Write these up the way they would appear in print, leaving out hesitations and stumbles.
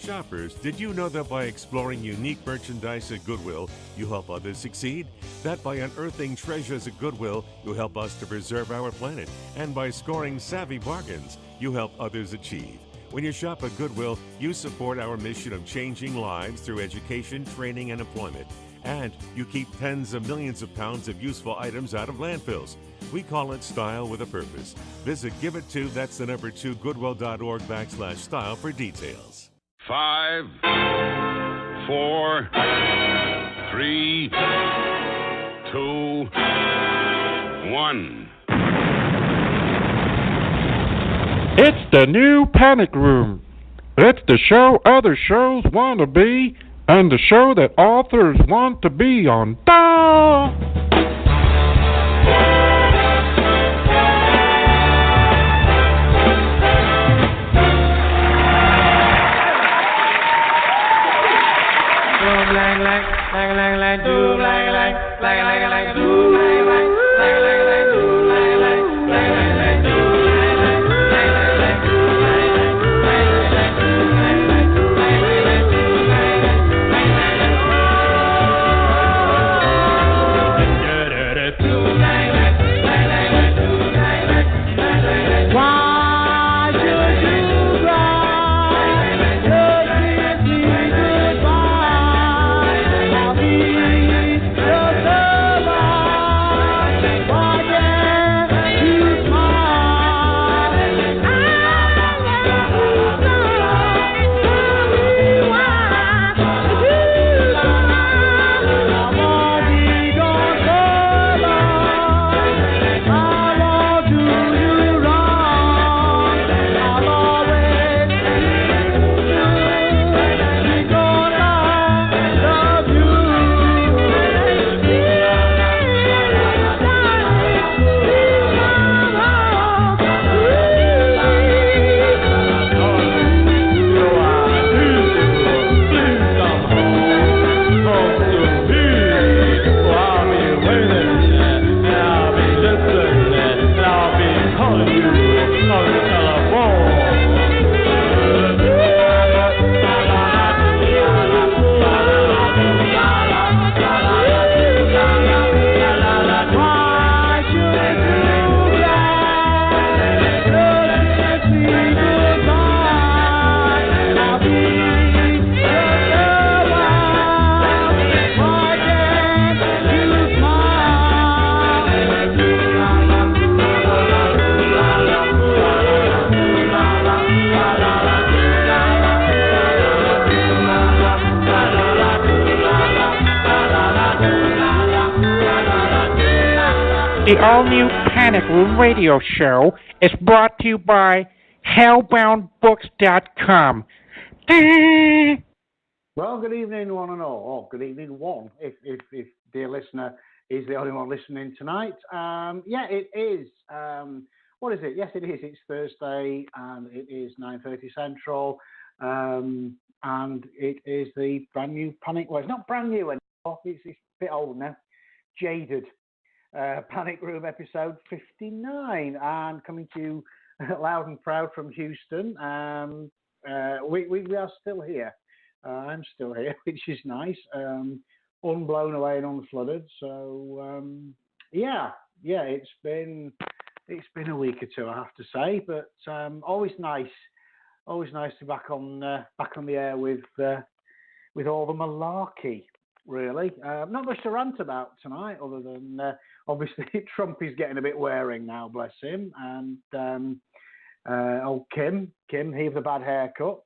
Shoppers, did you know that by exploring unique merchandise at Goodwill, you help others succeed? That by unearthing treasures at Goodwill, you help us to preserve our planet. And by scoring savvy bargains, you help others achieve. When you shop at Goodwill, you support our mission of changing lives through education, training, and employment. And you keep tens of millions of pounds of useful items out of landfills. We call it style with a purpose. Visit Give It To, that's the number 2, goodwill.org/style for details. 5, 4, 3, 2, 1. It's the new Panic Room. It's the show other shows want to be, and the show that authors want to be on. The all-new Panic Room radio show is brought to you by hellboundbooks.com. Well, good evening, one and all. Oh, good evening, one, if dear listener is the only one listening tonight. Yeah, it is. What is it? Yes, it is. It's Thursday, and it is 9:30 Central, and it is the brand new Panic. Well, it's not brand new anymore. It's a bit old now. Jaded. Panic Room episode 59, and coming to you loud and proud from Houston. We are still here. I'm still here, which is nice. Unblown away and unflooded. So yeah, it's been a week or two, I have to say, but always nice to be back on the air with all the malarkey. Really, not much to rant about tonight, other than obviously Trump is getting a bit wearing now, bless him, and old Kim, he with a bad haircut.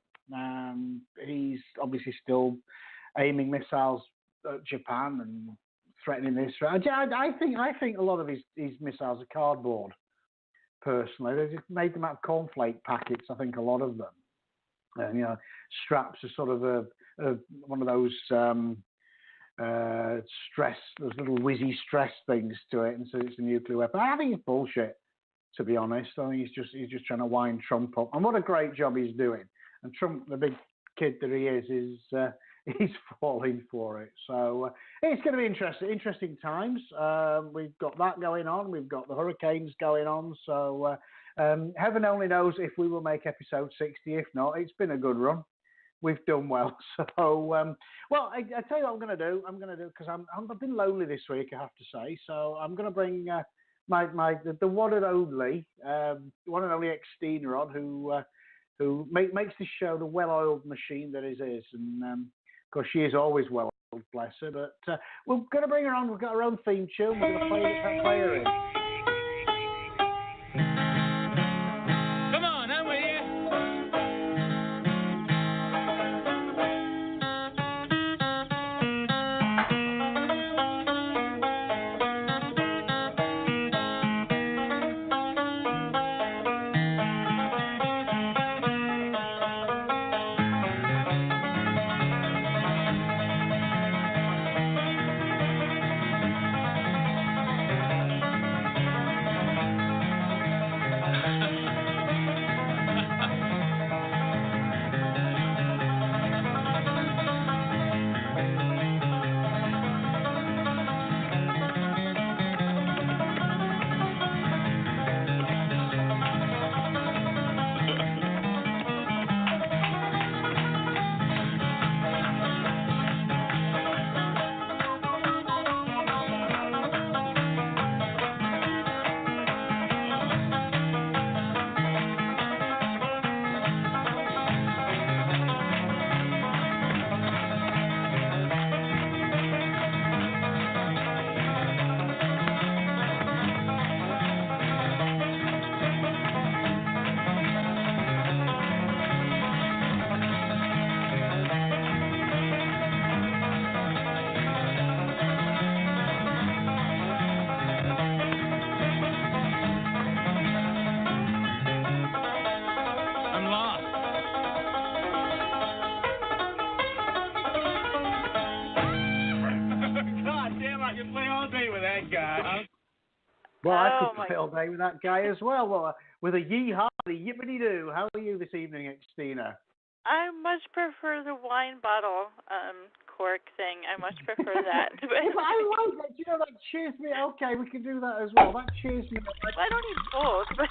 He's obviously still aiming missiles at Japan and threatening Israel. I think a lot of his missiles are cardboard. Personally, they just made them out of cornflake packets. I think a lot of them, and straps are sort of one of those. Those little whizzy stress things to it, and so it's a nuclear weapon. I think it's bullshit, to be honest. I think he's just trying to wind Trump up, and what a great job he's doing. And Trump, the big kid that he is he's falling for it. So it's going to be interesting times. We've got that going on. We've got the hurricanes going on. So heaven only knows if we will make episode 60. If not, it's been a good run. we've done well. So, well, I tell you what I'm going to do. I'm going to do because I've been lonely this week, I have to say. So I'm going to bring the one and only Xtina on, who makes this show the well-oiled machine that it is, and of course she is always well-oiled, bless her. But we're going to bring her on. We've got our own theme tune. We're going to play her in. Well, I could play all day with that guy as well. Well, with a yee-haw, yippity-doo. How are you this evening, Xtina? I much prefer the wine bottle cork thing. I much prefer that. I like that. You know, that cheers me. Okay, we can do that as well. That cheers me. I don't need both. But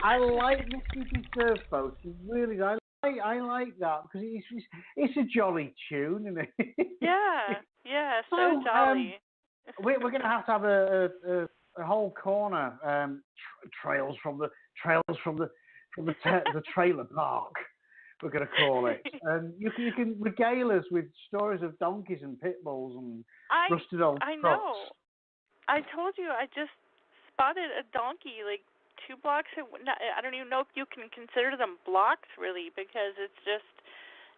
I like Mississippi Surf Boat. Really, I like that because it's a jolly tune, isn't it? Yeah, so jolly. We're going to have a whole corner trails from the trailer park. We're going to call it, and you can regale us with stories of donkeys and pit bulls and rusted old trucks. I know. I told you I just spotted a donkey like 2 blocks. I don't even know if you can consider them blocks really, because it's just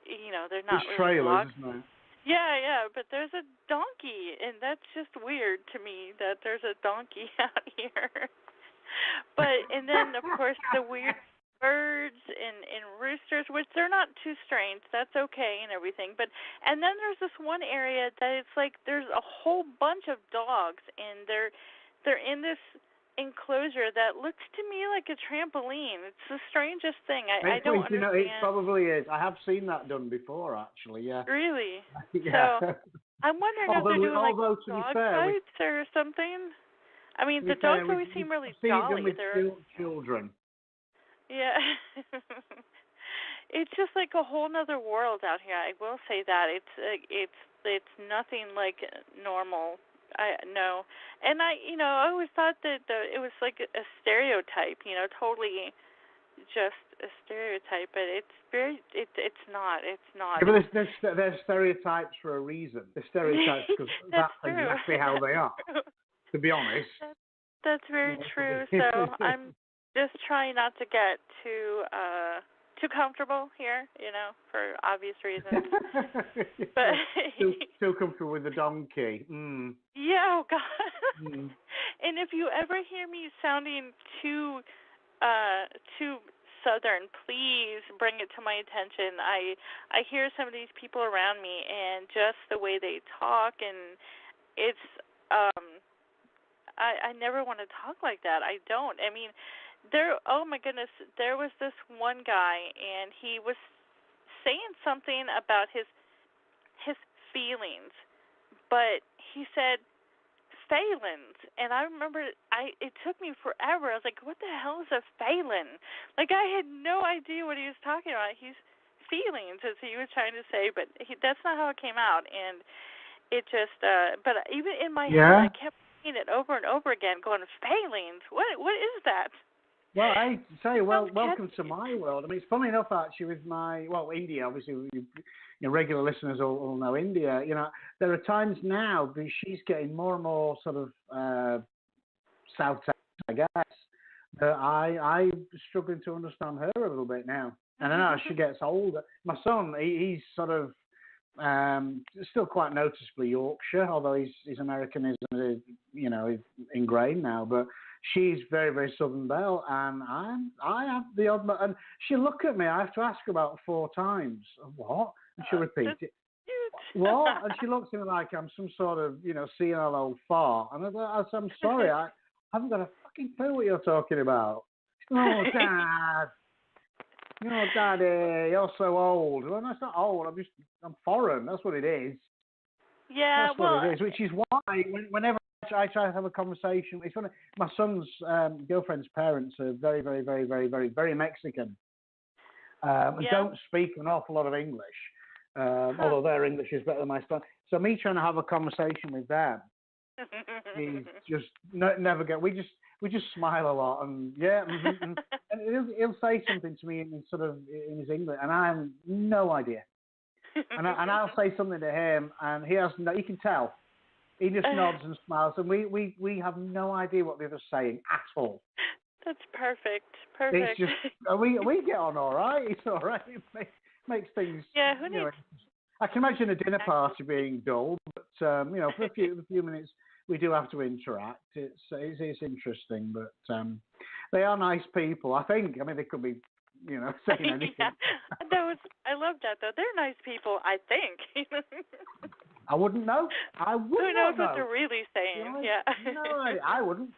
they're not really trailers, blocks. Isn't it? Yeah, but there's a donkey, and that's just weird to me that there's a donkey out here. And then, of course, the weird birds and roosters, which they're not too strange. That's okay and everything. And then there's this one area that it's like there's a whole bunch of dogs, and they're in this enclosure that looks to me like a trampoline. It's the strangest thing. I don't understand. It probably is. I have seen that done before, actually. Yeah. Really? Yeah. So I'm wondering if they're doing like dog fights or something. I mean, the dogs always seem really jolly. They're children. Yeah. It's just like a whole other world out here. I will say that it's nothing like normal. No, and I always thought that it was like a stereotype, totally just a stereotype, but it's not. Yeah, but there's stereotypes for a reason. They're stereotypes because that's exactly how they are. To be honest. That's very true. So I'm just trying not to get too comfortable here, for obvious reasons. But too comfortable with the donkey. Mm. Yeah, oh God. Mm. And if you ever hear me sounding too Southern, please bring it to my attention. I hear some of these people around me, and just the way they talk, and it's I never want to talk like that. I don't. I mean, oh my goodness, there was this one guy, and he was saying something about his feelings, but he said phalans, and I remember it took me forever. I was like, what the hell is a phalan? Like, I had no idea what he was talking about. He's feelings, as he was trying to say, but that's not how it came out. And it just, but even in my head, I kept saying it over and over again, going, feelings? What is that? Well, I say, welcome to my world. I mean, it's funny enough, actually, with India, obviously, regular listeners all know India. There are times now that she's getting more and more sort of South, I guess, that I'm struggling to understand her a little bit now. And I know as she gets older, my son, he's sort of still quite noticeably Yorkshire, although his Americanism is, is ingrained now, but she's very, very Southern Belle, and I have the odd, and she'll look at me. I have to ask her about 4 times. What? And she'll repeat it. What? And she looks at me like I'm some sort of, senile old fart. And I'm sorry, I haven't got a fucking clue what you're talking about. Oh, Dad. Daddy, you're so old. Well, that's not old. I'm foreign. That's what it is. Yeah, that's what it is. Which is why whenever I try to have a conversation, it's funny. My son's girlfriend's parents are very, very, very, very, very, very Mexican. Don't speak an awful lot of English, although their English is better than my son. So me trying to have a conversation with them, is just never get. We just smile a lot, and and he'll say something to me in his English, and I have no idea. And I'll say something to him, and he has no. You can tell. He just nods and smiles, and we have no idea what the other's saying at all. That's perfect. It's just we get on all right. It's all right. It makes things. Yeah, who needs? I can imagine a dinner party being dull, but for a few minutes we do have to interact. It's interesting, but they are nice people. I think. I mean, they could be, saying anything. I love that though. They're nice people. I think. I wouldn't know. Who knows what they're really saying? Yeah. No, I wouldn't.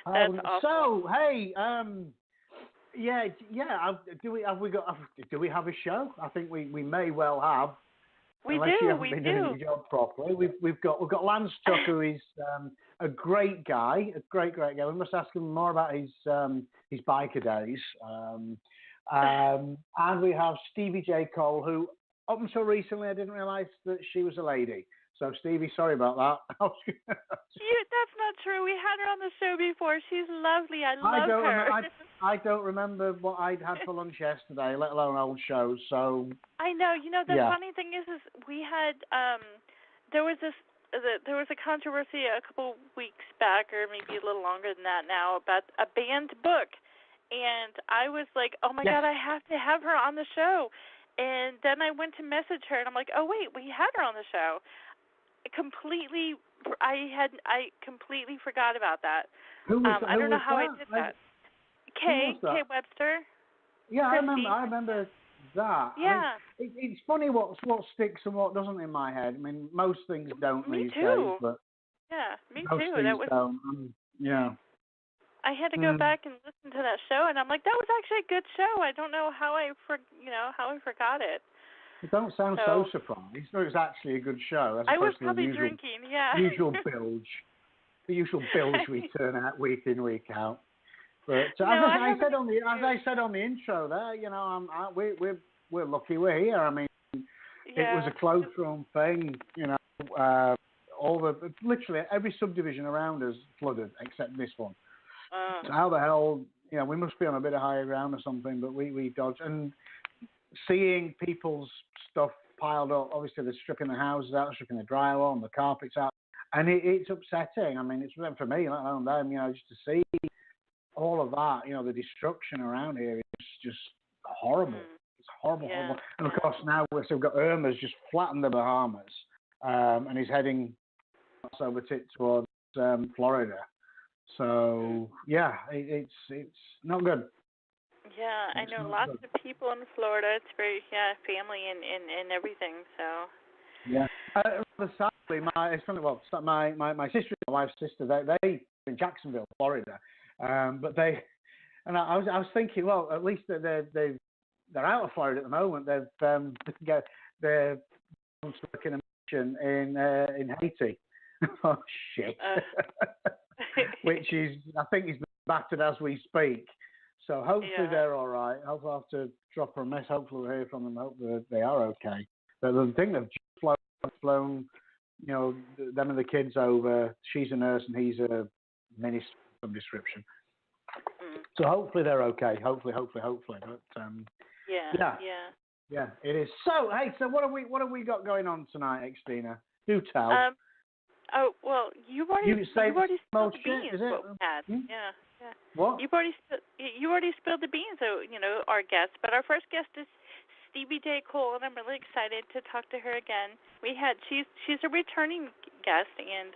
That's awesome. So, hey, do we have a show? I think we may well have. We unless do. You haven't been doing your job properly. We've got Lance Tucker, who is a great guy, a great guy. We must ask him more about his biker days. And we have Stevie J Cole, who up until recently I didn't realise that she was a lady. So Stevie, sorry about that. That's not true. We had her on the show before. She's lovely. I love her. I don't remember what I'd had for lunch yesterday, let alone old shows. So I know. The funny thing is we had there was a controversy a couple weeks back, or maybe a little longer than that now, about a banned book, and I was like, oh my God, I have to have her on the show. And then I went to message her, and I'm like, oh wait, we had her on the show. I completely forgot about that. I don't know how I did that. Kay Webster. Yeah, I remember that. Yeah. I mean, it's funny what sticks and what doesn't in my head. I mean, most things don't these days, but yeah, me most too. Things don't. Yeah. I had to go back and listen to that show, and I'm like, that was actually a good show. I don't know how I forgot it. You don't sound so surprised. No, it was actually a good show. I was probably drinking, Usual bilge. The usual bilge we turn out week in, week out. But as I said on the intro there, we're lucky we're here. I mean, it was a closed room thing. Literally every subdivision around us flooded except this one. So how the hell? We must be on a bit of higher ground or something. But we dodged, and seeing people's stuff piled up. Obviously, they're stripping the houses out, stripping the drywall and the carpets out, and it's upsetting. I mean, it's for me, let alone them. Just to see all of that. The destruction around here is just horrible. It's horrible. And of course, now we've got Irma's just flattened the Bahamas, and is heading over towards Florida. So it's not good. Yeah, I know lots of people in Florida. It's very family and everything. So yeah. Sadly, my sister, my wife's sister, they in Jacksonville, Florida, but they and I was thinking, well, at least they're out of Florida at the moment. They're working a mission in Haiti. Oh shit. Which is, I think, is battered as we speak. So hopefully they're all right. Hopefully I'll have to drop her a mess. Hopefully we'll hear from them. Hopefully they are okay. But the thing they've just flown, them and the kids over. She's a nurse and he's a minister of some description. So hopefully they're okay. Hopefully. But yeah, it is. So hey, what have we got going on tonight, Xtina? Do tell. Oh well, you've already spilled the beans. What we had. Yeah. What? You already spilled the beans. So our guest, but our first guest is Stevie J. Cole, and I'm really excited to talk to her again. She's a returning guest, and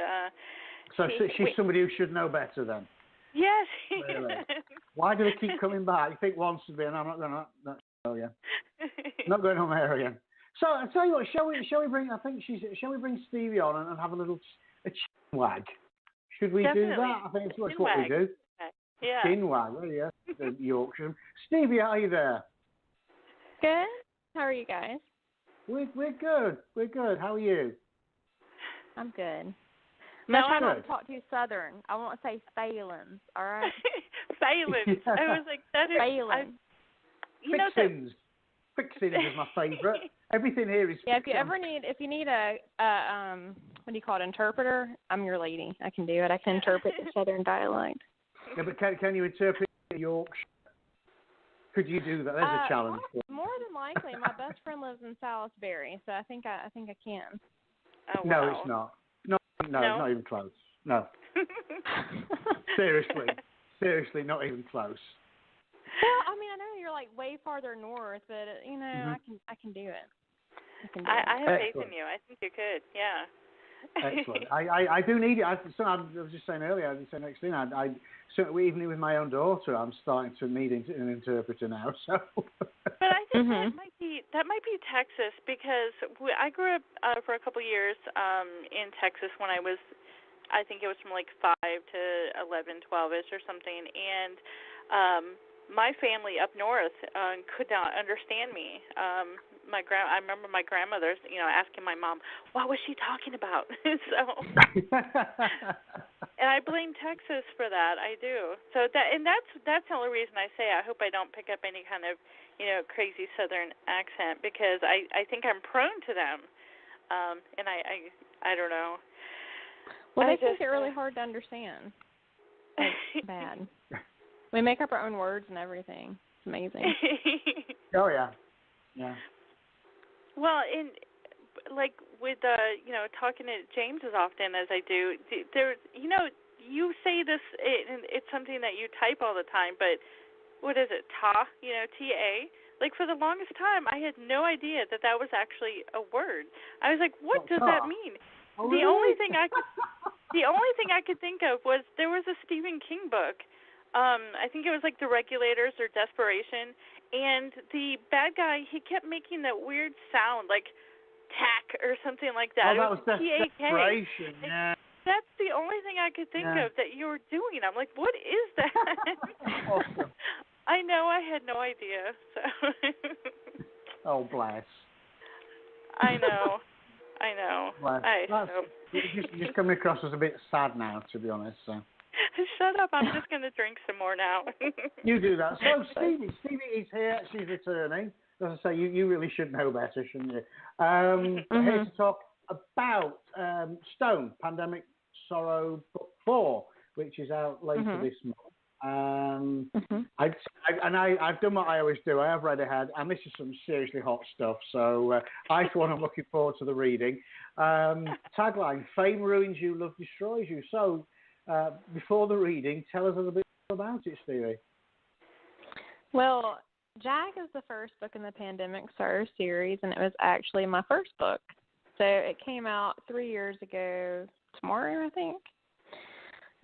so she's somebody who should know better then. Yes. Really? Why do they keep coming back? You think once to be, and I'm not going to. Oh yeah. Not going on there again. So I tell you what, shall we bring? Shall we bring Stevie on and have a little chin wag? Should we do that? I think it's what we do. Yeah. Chin wag. Oh yeah. The Yorkshire. Stevie, are you there? Good. How are you guys? We're good. We're good. How are you? I'm good. I'm trying not to talk too Southern. I won't say Phelan's, all right? Phelan's. Yeah. I was like, that is... Phelan. Fixins. Fixins is my favourite. Everything here is fixins. If you need a what do you call it, interpreter, I'm your lady. I can do it. I can interpret the Southern dialect. Yeah, but can you interpret Yorkshire? Could you do that? There's a challenge. More than likely. My best friend lives in Salisbury, so I think I can. Oh, wow. No, it's not. No, not even close. No. Seriously, not even close. Well, I mean, I know you're like way farther north, but I can do it. I have faith in you. I think you could. Yeah. Excellent. I do need it. I was just saying earlier. I was saying next thing. Even with my own daughter, I'm starting to need an interpreter now. So. But I think that might be Texas, because I grew up for a couple of years in Texas when I think it was from like 5 to 11, 12ish or something, and my family up north could not understand me. I remember my grandmother, asking my mom, "What was she talking about?" And I blame Texas for that. I do. So that's the only reason I say I hope I don't pick up any kind of crazy Southern accent, because I think I'm prone to them, and I don't know. Well, they think it really hard to understand. That's bad. We make up our own words and everything. It's amazing. Oh yeah, yeah. Well, with talking to James as often as I do, you say this. It's something that you type all the time, but what is it? Ta, T-A. Like for the longest time, I had no idea that was actually a word. I was like, what does that mean? Oh, the really? only thing I could think of was there was a Stephen King book. I think it was like The Regulators or Desperation, and the bad guy, he kept making that weird sound like tack or something like that. Oh, that was T-A-K. Desperation. Yeah. That's the only thing I could think of that you were doing. I'm like, what is that? Awesome. I know, I had no idea. So. Oh, bless. I know. Bless. You're just coming across as a bit sad now, to be honest. So. Shut up! I'm just going to drink some more now. You do that. So Stevie is here. She's returning. As I say, you really should know better, shouldn't you? Here to talk about Stone, Pandemic Sorrow Book 4, which is out later this month. I've done what I always do. I have read ahead, and this is some seriously hot stuff. So I, for one, am looking forward to the reading. Tagline: Fame ruins you, love destroys you. So before the reading, tell us a little bit about it, Stevie. Well, Jack is the first book in the Pandemic Sorrow series, and it was actually my first book. So it came out 3 years ago tomorrow, I think.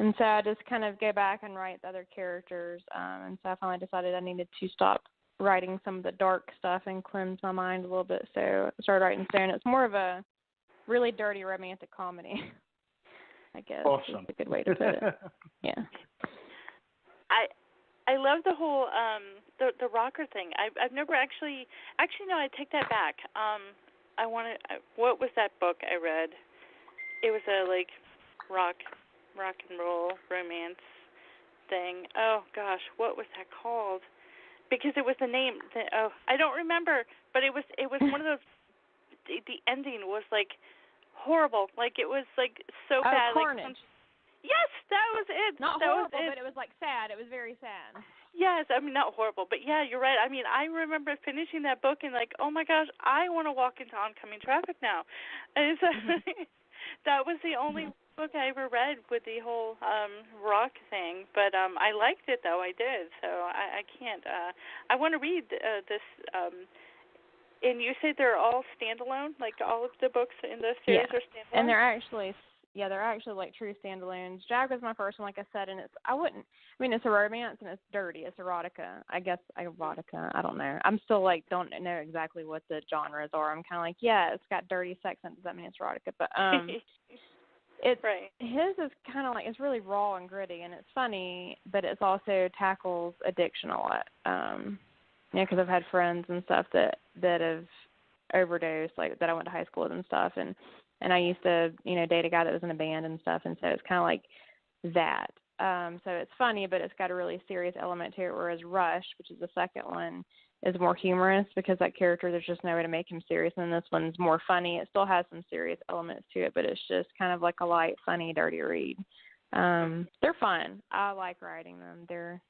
And so I just kind of go back and write the other characters. And so I finally decided I needed to stop writing some of the dark stuff and cleanse my mind a little bit. So I started writing Stone. It's more of a really dirty romantic comedy, I guess. Awesome. That's a good way to put it. Yeah. I love the whole the rocker thing. I've never actually no, I take that back. What was that book I read? It was a like rock and roll romance thing. Oh gosh, what was that called? Because it was the name. I don't remember, but it was one of those. The ending was like horrible. Like it was like so bad. Carnage. Like yes, that was it. Not that horrible, was it. but it was like sad. It was very sad. Yes, I mean not horrible, but yeah, you're right. I mean, I remember finishing that book and like, oh my gosh, I want to walk into oncoming traffic now. And so that was the only book I ever read with the whole rock thing. But I liked it though. I did. So I can't. I want to read this. And you said they're all standalone, like all of the books in the series are standalone. And they're actually like true standalones. Jag was my first one, like I said, and it's a romance and it's dirty. It's erotica. I guess erotica. I don't know. I'm still like don't know exactly what the genres are. I'm kind of like, yeah, it's got dirty sex in it. Does that mean it's erotica? But it's right. His is kind of like it's really raw and gritty, and it's funny, but it's also tackles addiction a lot. Because I've had friends and stuff that have overdosed, like that I went to high school with and stuff, and I used to, date a guy that was in a band and stuff, and so it's kind of like that. So it's funny, but it's got a really serious element to it, whereas Rush, which is the second one, is more humorous because that character, there's just no way to make him serious, and this one's more funny. It still has some serious elements to it, but it's just kind of like a light, funny, dirty read. They're fun. I like writing them. They're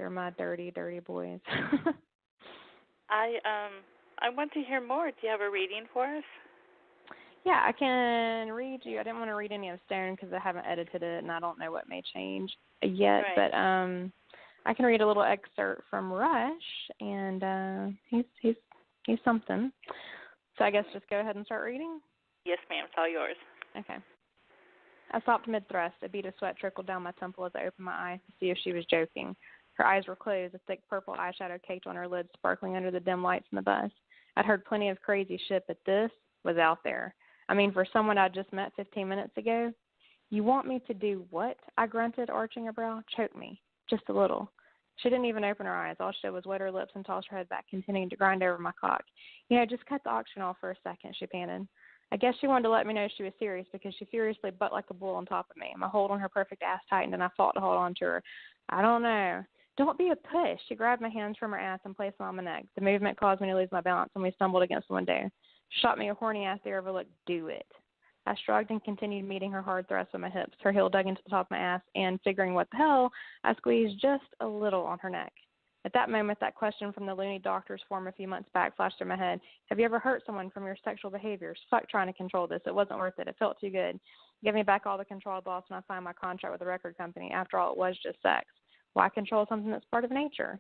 my dirty, dirty boys. I want to hear more. Do you have a reading for us? Yeah, I can read you. I didn't want to read any of Stone because I haven't edited it, and I don't know what may change yet. Right. But I can read a little excerpt from Rush, and he's something. So I guess just go ahead and start reading. Yes, ma'am. It's all yours. Okay. I stopped mid-thrust. A bead of sweat trickled down my temple as I opened my eyes to see if she was joking. Her eyes were closed, a thick purple eyeshadow caked on her lids, sparkling under the dim lights in the bus. I'd heard plenty of crazy shit, but this was out there. I mean, for someone I'd just met 15 minutes ago, you want me to do what? I grunted, arching a brow. Choke me. Just a little. She didn't even open her eyes. All she did was wet her lips and toss her head back, continuing to grind over my cock. Just cut the oxygen off for a second, she panted. I guess she wanted to let me know she was serious because she furiously butt like a bull on top of me. My hold on her perfect ass tightened, and I fought to hold on to her. I don't know. Don't be a puss. She grabbed my hands from her ass and placed them on my neck. The movement caused me to lose my balance, and we stumbled against the window. She shot me a horny-ass stare of a look. Do it. I shrugged and continued meeting her hard thrust with my hips. Her heel dug into the top of my ass, and figuring what the hell, I squeezed just a little on her neck. At that moment, that question from the loony doctor's form a few months back flashed through my head. Have you ever hurt someone from your sexual behaviors? Fuck trying to control this. It wasn't worth it. It felt too good. Give me back all the control I lost when I signed my contract with the record company. After all, it was just sex. Why control something that's part of nature?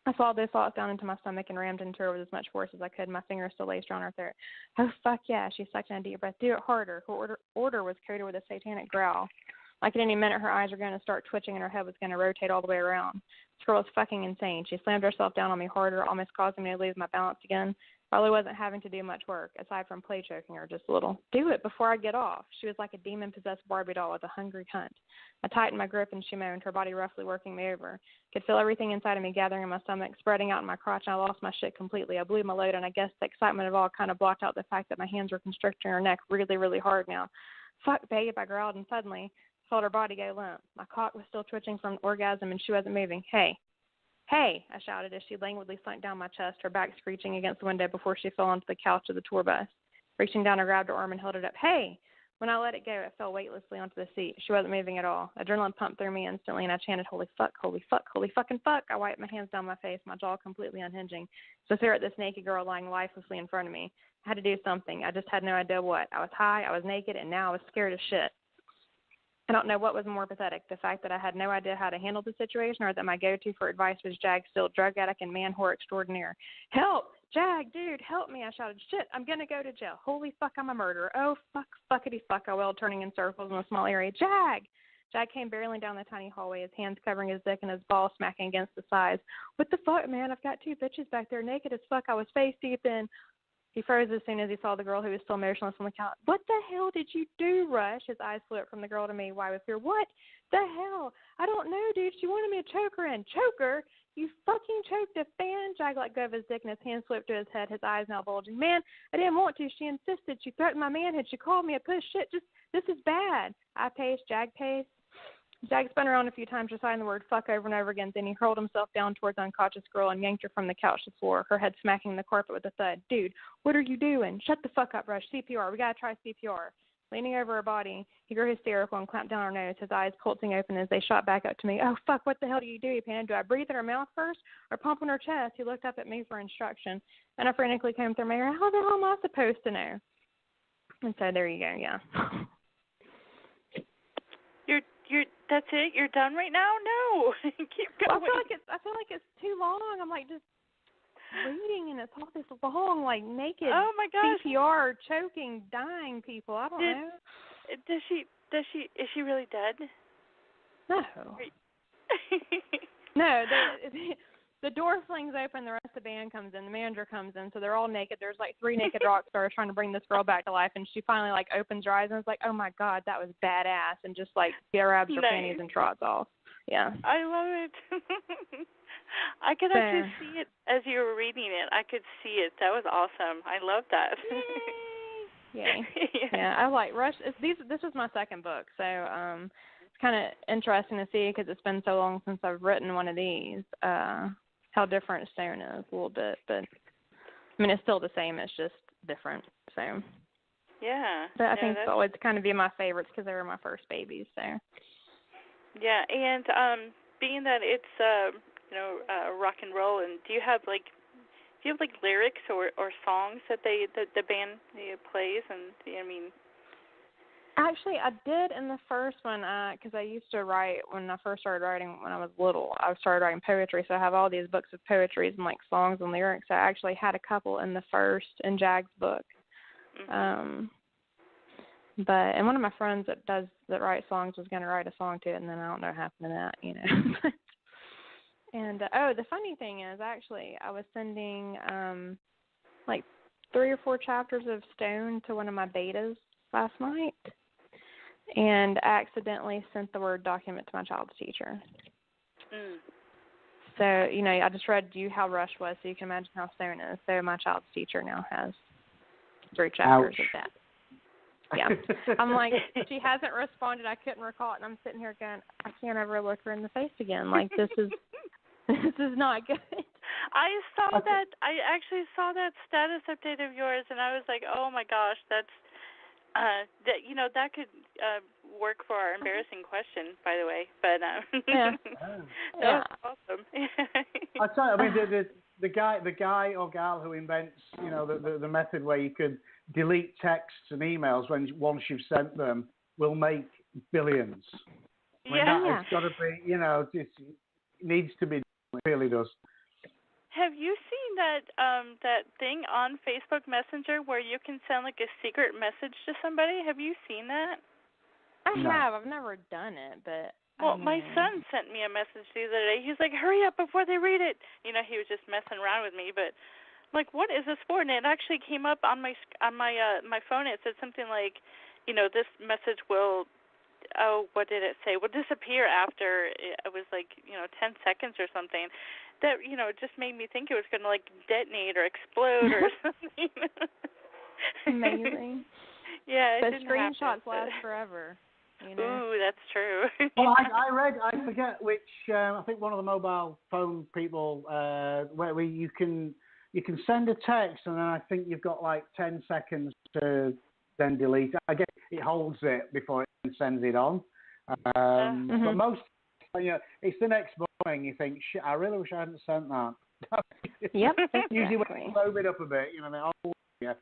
I swallowed those thoughts down into my stomach and rammed into her with as much force as I could, my fingers still laced around her throat. Oh, fuck yeah, she sucked in a deep breath. Do it harder. Her order was coded with a satanic growl. Like at any minute, her eyes were going to start twitching and her head was going to rotate all the way around. This girl was fucking insane. She slammed herself down on me harder, almost causing me to lose my balance again. Probably wasn't having to do much work, aside from play choking her just a little. Do it before I get off. She was like a demon-possessed Barbie doll with a hungry cunt. I tightened my grip and she moaned, her body roughly working me over. Could feel everything inside of me gathering in my stomach, spreading out in my crotch, and I lost my shit completely. I blew my load, and I guess the excitement of it all kind of blocked out the fact that my hands were constricting her neck really, really hard now. Fuck, babe, I growled, and suddenly I felt her body go limp. My cock was still twitching from orgasm, and she wasn't moving. Hey! Hey, I shouted as she languidly sunk down my chest, her back screeching against the window before she fell onto the couch of the tour bus. Reaching down, I grabbed her arm and held it up. Hey! When I let it go, it fell weightlessly onto the seat. She wasn't moving at all. Adrenaline pumped through me instantly, and I chanted, holy fuck, holy fuck, holy fucking fuck. I wiped my hands down my face, my jaw completely unhinging. So stare at this naked girl lying lifelessly in front of me. I had to do something. I just had no idea what. I was high, I was naked, and now I was scared as shit. I don't know what was more pathetic, the fact that I had no idea how to handle the situation or that my go-to for advice was Jag, still drug addict and man whore extraordinaire. Help! Jag, dude, help me, I shouted. Shit, I'm going to go to jail. Holy fuck, I'm a murderer. Oh, fuck, fuckity fuck, I wailed, turning in circles in a small area. Jag! Jag came barreling down the tiny hallway, his hands covering his dick and his balls smacking against the sides. What the fuck, man? I've got two bitches back there naked as fuck. I was face deep in. He froze as soon as he saw the girl who was still motionless on the couch. What the hell did you do, Rush? His eyes flew up from the girl to me, wide with fear. What the hell? I don't know, dude. She wanted me to choke her in. Choke her? You fucking choked a fan? Jag let go of his dick and his hand slipped to his head, his eyes now bulging. Man, I didn't want to. She insisted. She threatened my manhood. She called me a puss. Shit, this is bad. I paced. Jag paced. Jag spun around a few times, reciting the word fuck over and over again. Then he hurled himself down towards the unconscious girl and yanked her from the couch to the floor, her head smacking the carpet with a thud. Dude, what are you doing? Shut the fuck up, Rush. CPR. We gotta try CPR. Leaning over her body, he grew hysterical and clamped down her nose, his eyes pulsing open as they shot back up to me. Oh, fuck, what the hell do you do? He panted. Do I breathe in her mouth first or pump in her chest? He looked up at me for instruction, and I frantically combed through my hair. How the hell am I supposed to know? And so there you go, yeah. That's it? You're done right now? No. Keep going. Well, I feel like it's too long. I'm like just reading and it's all this long, like naked CPR, choking, dying people. I don't know. Is she really dead? No. No, the door flings open, the rest of the band comes in, the manager comes in, so they're all naked. There's like 3 naked rock stars trying to bring this girl back to life, and she finally like opens her eyes and is like, oh my God, that was badass, and just like grabs her panties and trots off. Yeah. I love it. I could actually see it as you were reading it. I could see it. That was awesome. I love that. Yay. Yeah, I like Rush. This was my second book, so it's kind of interesting to see because it's been so long since I've written one of these. How different Stone is a little bit, but I mean it's still the same. It's just different. So yeah, but I think they'll always kind of be my favorites because they were my first babies. So yeah, and being that it's rock and roll, and do you have lyrics or songs that the band plays? And I mean, actually, I did in the first one because I used to write when I first started writing when I was little. I started writing poetry, so I have all these books of poetry and like songs and lyrics. I actually had a couple in the Jag's book. Mm-hmm. And one of my friends that writes songs was going to write a song to it, and then I don't know what happened to that, you know. And the funny thing is, actually, I was sending like 3 or 4 chapters of Stone to one of my betas last night, and accidentally sent the Word document to my child's teacher. Mm. So, you know, I just read you how Rush was, so you can imagine how Stone is. So my child's teacher now has 3 chapters of that. Yeah. I'm like, she hasn't responded. I couldn't recall it. And I'm sitting here going, I can't ever look her in the face again. Like, this is not good. I actually saw that status update of yours, and I was like, oh my gosh, that's that could work for our embarrassing question, by the way. But that was awesome. I tell you, I mean, the guy or gal who invents, the method where you could delete texts and emails once you've sent them will make billions. I mean, it's got to be, it needs to be. It really does. Have you seen that thing on Facebook Messenger where you can send like a secret message to somebody? Have you seen that? I have. I've never done it, but. Well, my son sent me a message the other day. He's like, "Hurry up before they read it." He was just messing around with me, but I'm like, "What is this for?" And it actually came up on my phone. It said something like, this message will. Oh, what did it say? Will disappear after it was like 10 seconds or something. That just made me think it was going to like detonate or explode or something. Amazing. Yeah, but screenshots last forever. Ooh, that's true. Well, I forget which. I think one of the mobile phone people where you can send a text and then I think you've got like 10 seconds to then delete. I guess it holds it before it sends it on. But most, it's the next morning you think, shit, I really wish I hadn't sent that. Yep. Usually when you slow it up a bit, it's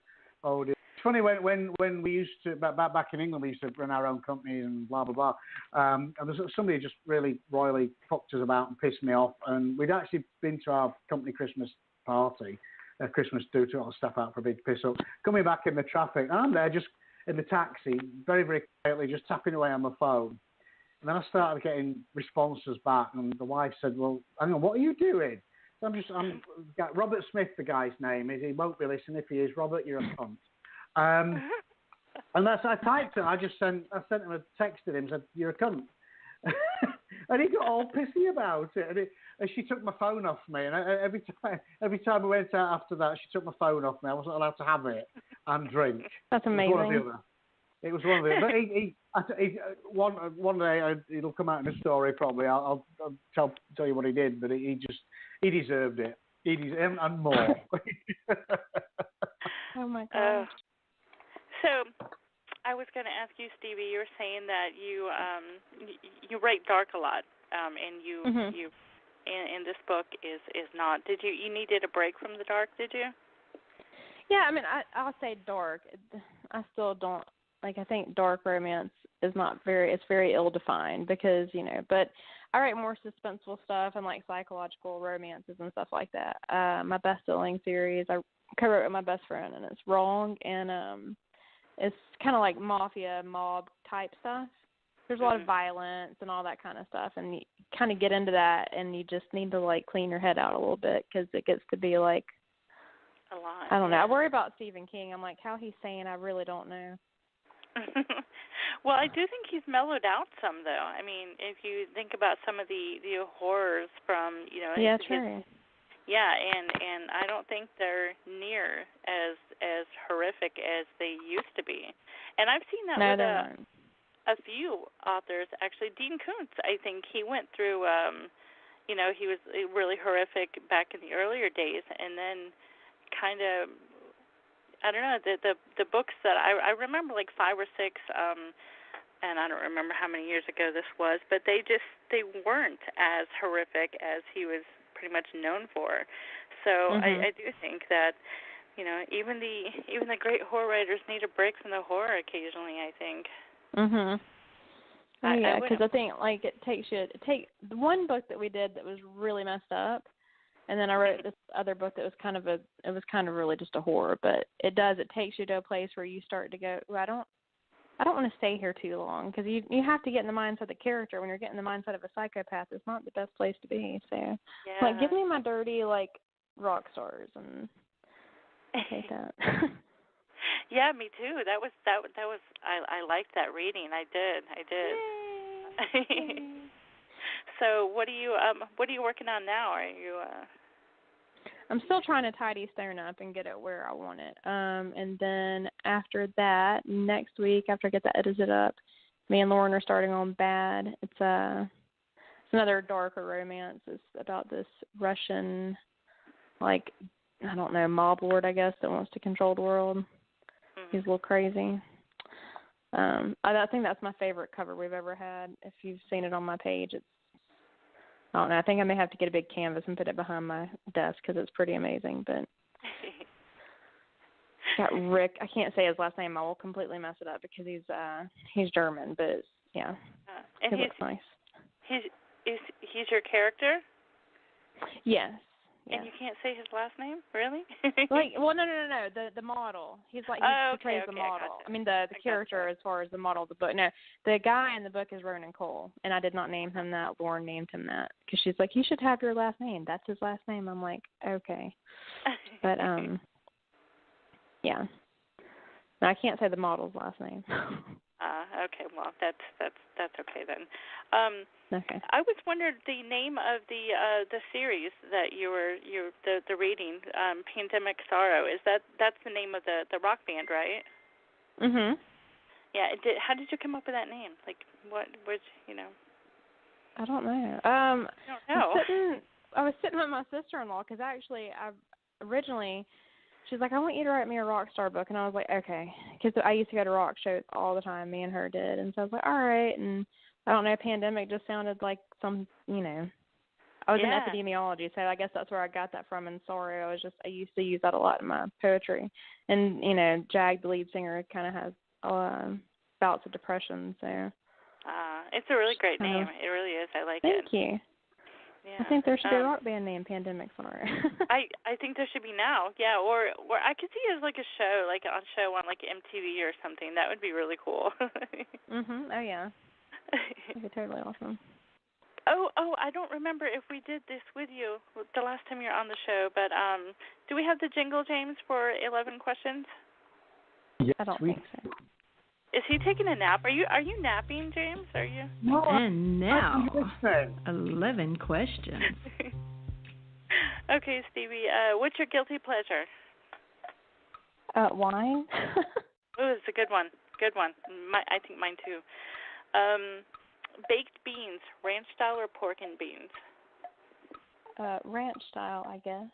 funny when we used to, back in England, we used to run our own companies and blah, blah, blah. And there's somebody just really royally fucked us about and pissed me off. And we'd actually been to our company Christmas party, Christmas do to all the stuff out for a big piss up. Coming back in the traffic, and I'm there just in the taxi, very, very quietly, just tapping away on my phone. And then I started getting responses back, and the wife said, well, hang on, what are you doing? So I'm Robert Smith, the guy's name is. He won't be listening. If he is, Robert, you're a cunt. And that's I typed it. I sent him a text to him, said, you're a cunt. And he got all pissy about it. And she took my phone off me. And every time we went out after that, she took my phone off me. I wasn't allowed to have it and drink. That's amazing. One or the other. It was one of the. But one day it'll come out in a story probably. I'll tell you what he did, but he deserved it. He deserved and more. Oh my gosh. So, I was going to ask you, Stevie. You were saying that you write dark a lot, and you in this book is not. Did you needed a break from the dark? Did you? Yeah, I mean, I'll say dark. I still don't like. I think dark romance is not very. It's very ill-defined because But I write more suspenseful stuff and like psychological romances and stuff like that. My best-selling series I co-wrote with my best friend, and it's Wrong, and it's kind of like mafia mob type stuff. There's a lot of violence and all that kind of stuff, and you kind of get into that, and you just need to like clean your head out a little bit because it gets to be like. A lot. I don't know. I worry about Stephen King. I'm like, how he's saying, I really don't know. Well, I do think he's mellowed out some, though. I mean, if you think about some of the horrors from, Yeah, true. Yeah, and I don't think they're near as horrific as they used to be. And I've seen that with a few authors. Actually, Dean Koontz, I think he went through, he was really horrific back in the earlier days, and then kind of, I don't know, the books that I remember like 5 or 6, and I don't remember how many years ago this was, but they weren't as horrific as he was pretty much known for. So I do think that even the great horror writers need a break from the horror occasionally, I think. Oh yeah, because I think like it takes the one book that we did that was really messed up. And then I wrote this other book that was kind of really just a horror, but it takes you to a place where you start to go, well, I don't want to stay here too long, because you have to get in the mindset of the character. When you're getting in the mindset of a psychopath, it's not the best place to be. So, like, give me my dirty, like, rock stars, and I take that. Yeah, me too. That was I liked that reading. I did. Yay. So what are you working on now? Are you? I'm still trying to tidy Stone up and get it where I want it. And then after that, next week, after I get that edited up, me and Lauren are starting on Bad. It's another darker romance. It's about this Russian, like, I don't know, mob lord, I guess, that wants to control the world. He's a little crazy. I think that's my favorite cover we've ever had. If you've seen it on my page, I don't know. I think I may have to get a big canvas and put it behind my desk because it's pretty amazing. But got Rick. I can't say his last name. I will completely mess it up because he's German. But yeah, and he looks nice. He's your character? Yes. Yeah. And you can't say his last name, really? No. The model. He portrays the model. I mean the character as far as the model of the book. No, the guy in the book is Ronan Cole, and I did not name him that. Lauren named him that because she's like, you should have your last name. That's his last name. I'm like, okay, but yeah. No, I can't say the model's last name. Okay. Well, that's okay then. Okay. I was wondering the name of the series that the reading, Pandemic Sorrow. That's the name of the rock band, right? Mhm. Yeah. How did you come up with that name? Like, what was I don't know. I don't know. I was sitting with my sister-in-law because actually originally. She's like, I want you to write me a rock star book. And I was like, okay. Because I used to go to rock shows all the time. Me and her did. And so I was like, all right. And I don't know, pandemic just sounded like some, I was in epidemiology, so I guess that's where I got that from. And sorry, I used to use that a lot in my poetry. And, Jag, the lead singer, kind of has bouts of depression. So it's a really great name. It really is. I like it. Thank you. Yeah. I think there should be a rock band named Pandemic Sorrow. I think there should be now. Yeah, or I could see it as like a show, like on like MTV or something. That would be really cool. Oh yeah. That'd be totally awesome. Oh, I don't remember if we did this with you the last time you were on the show, but do we have the jingle, James, for 11 questions? Yes, I don't think so. Is he taking a nap? Are you napping, James? Are you? No. And now, 11 questions. Okay, Stevie. What's your guilty pleasure? Wine. Oh, it's a good one. Good one. I think mine too. Baked beans, ranch style or pork and beans? Ranch style, I guess.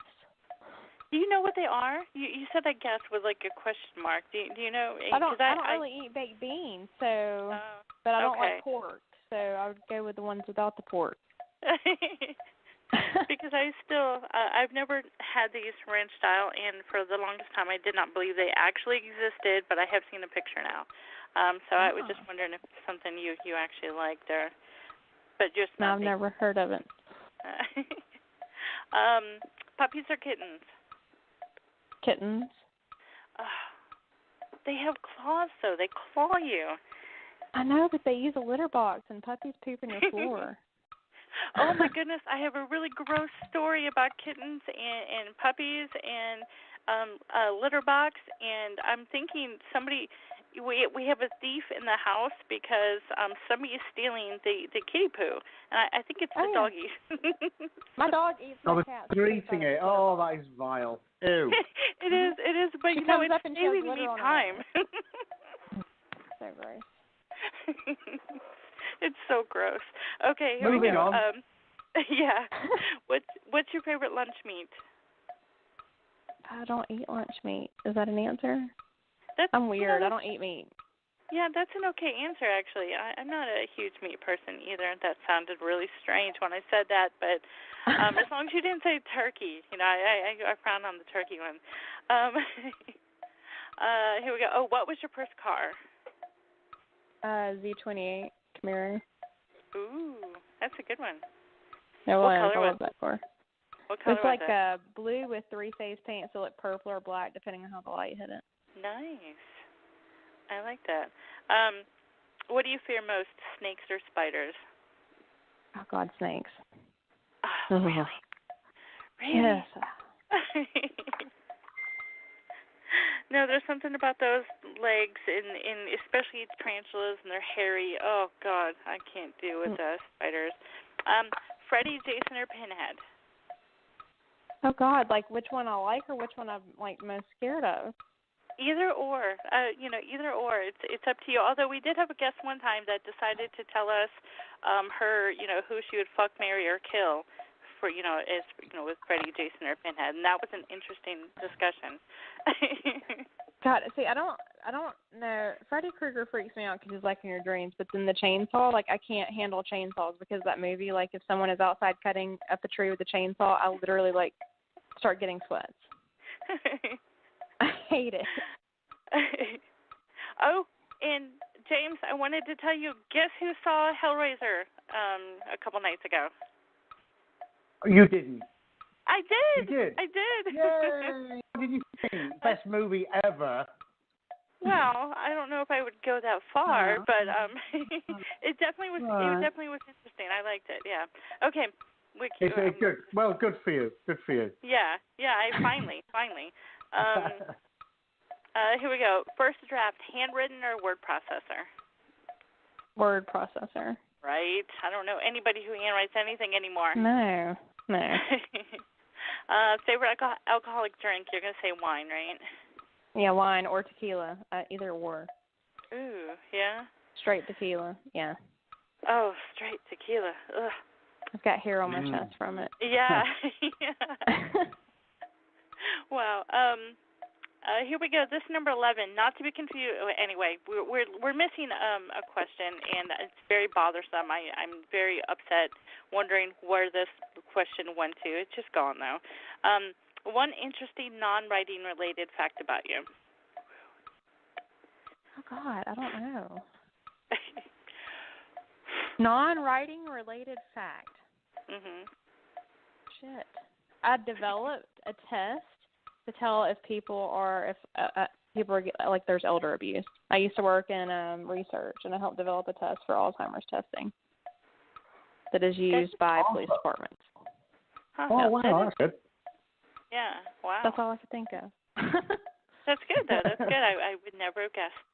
Do you know what they are? You said I guess with like a question mark. Do you know? I don't really eat baked beans, so but I don't like pork, so I would go with the ones without the pork. Because I've never had these ranch style, and for the longest time I did not believe they actually existed, but I have seen a picture now. So I was just wondering if it's something you actually liked, or but just no, I've never heard of it. Puppies or kittens? Kittens. They have claws, though. They claw you. I know, but they use a litter box, and puppies poop on your floor. Oh, my goodness. I have a really gross story about kittens and puppies and a litter box, and I'm thinking we have a thief in the house because somebody is stealing the kitty poo, and I think it's the doggies. My dog eats my cat. They're eating it. Oh, that is vile. Ew. It is, but it's saving me time. So gross. It's so gross. Okay, here Moving we go. on. Yeah. What's your favorite lunch meat? I don't eat lunch meat. Is that an answer? I'm weird. I don't eat meat. Yeah, that's an okay answer, actually. I'm not a huge meat person either. That sounded really strange when I said that, but as long as you didn't say turkey, I frown on the turkey one. Here we go. Oh, what was your first car? Z28 Camaro. Ooh, that's a good one. It what was. color I love that car. What color was it? It's like blue with three-phase paint, so like purple or black, depending on how the light hit it. Nice. I like that. What do you fear most, snakes or spiders? Oh, God, snakes. Oh, really? Yes. No, there's something about those legs, and especially tarantulas, and they're hairy. Oh, God, I can't deal with spiders. Freddy, Jason, or Pinhead? Oh, God, like which one I like or which one I'm like most scared of? Either or, either or. It's up to you. Although we did have a guest one time that decided to tell us her, who she would fuck, marry, or kill for, with Freddy, Jason, or Pinhead, and that was an interesting discussion. God, see, I don't know. Freddy Krueger freaks me out because he's like in your dreams, but then the chainsaw, like I can't handle chainsaws because of that movie. Like if someone is outside cutting up a tree with a chainsaw, I literally like start getting sweats. I hate it. Oh, and James, I wanted to tell you, guess who saw Hellraiser a couple nights ago? You didn't. I did. You did? I did. Yay! What did you think? Best movie ever. Well, I don't know if I would go that far, but it definitely was. It definitely was interesting. I liked it. Yeah. Okay. It's good. Well, good for you. Good for you. Yeah. I finally. Here we go. First draft, handwritten or word processor? Word processor. Right. I don't know anybody who handwrites anything anymore. No. Favorite alcoholic drink? You're going to say wine, right? Yeah, wine or tequila. Either or. Ooh, yeah? Straight tequila, yeah. Oh, straight tequila. Ugh. I've got hair on my chest from it. Yeah. Wow. Here we go. This number 11. Not to be confused. Anyway, we're missing a question, and it's very bothersome. I'm very upset, wondering where this question went to. It's just gone though. One interesting non-writing related fact about you. Oh God, I don't know. Non-writing related fact. Mhm. Shit. I developed a test to tell if people are like there's elder abuse. I used to work in research, and I helped develop a test for Alzheimer's testing that is used by police departments. Huh. Oh wow, that's good. Yeah. Wow. That's all I could think of. That's good though. That's good. I would never have guessed.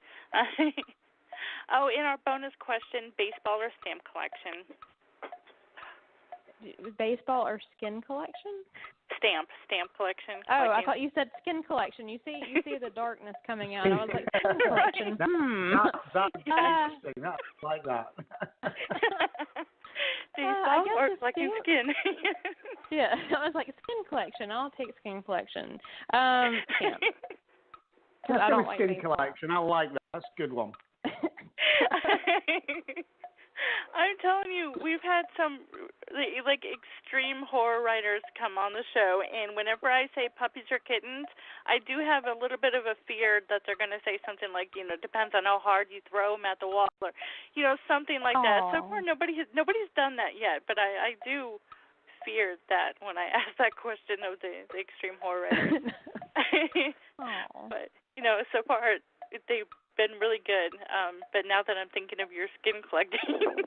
Oh, in our bonus question, baseball or stamp collection? baseball or skin collection? Stamp collection. Oh, I thought you said skin collection. You see the darkness coming out. I was like, skin collection. That's interesting. That's like that. Baseball or collecting skin? Yeah, I was like, skin collection. I'll take skin collection. Stamp. I don't like skin baseball. collection. I like that. That's a good one. I'm telling you, we've had some like extreme horror writers come on the show, and whenever I say puppies or kittens, I do have a little bit of a fear that they're going to say something like, depends on how hard you throw them at the wall, or something like that. So far, nobody's done that yet, but I do fear that when I ask that question of the extreme horror writers. But so far they've been really good. But now that I'm thinking of your skin collecting.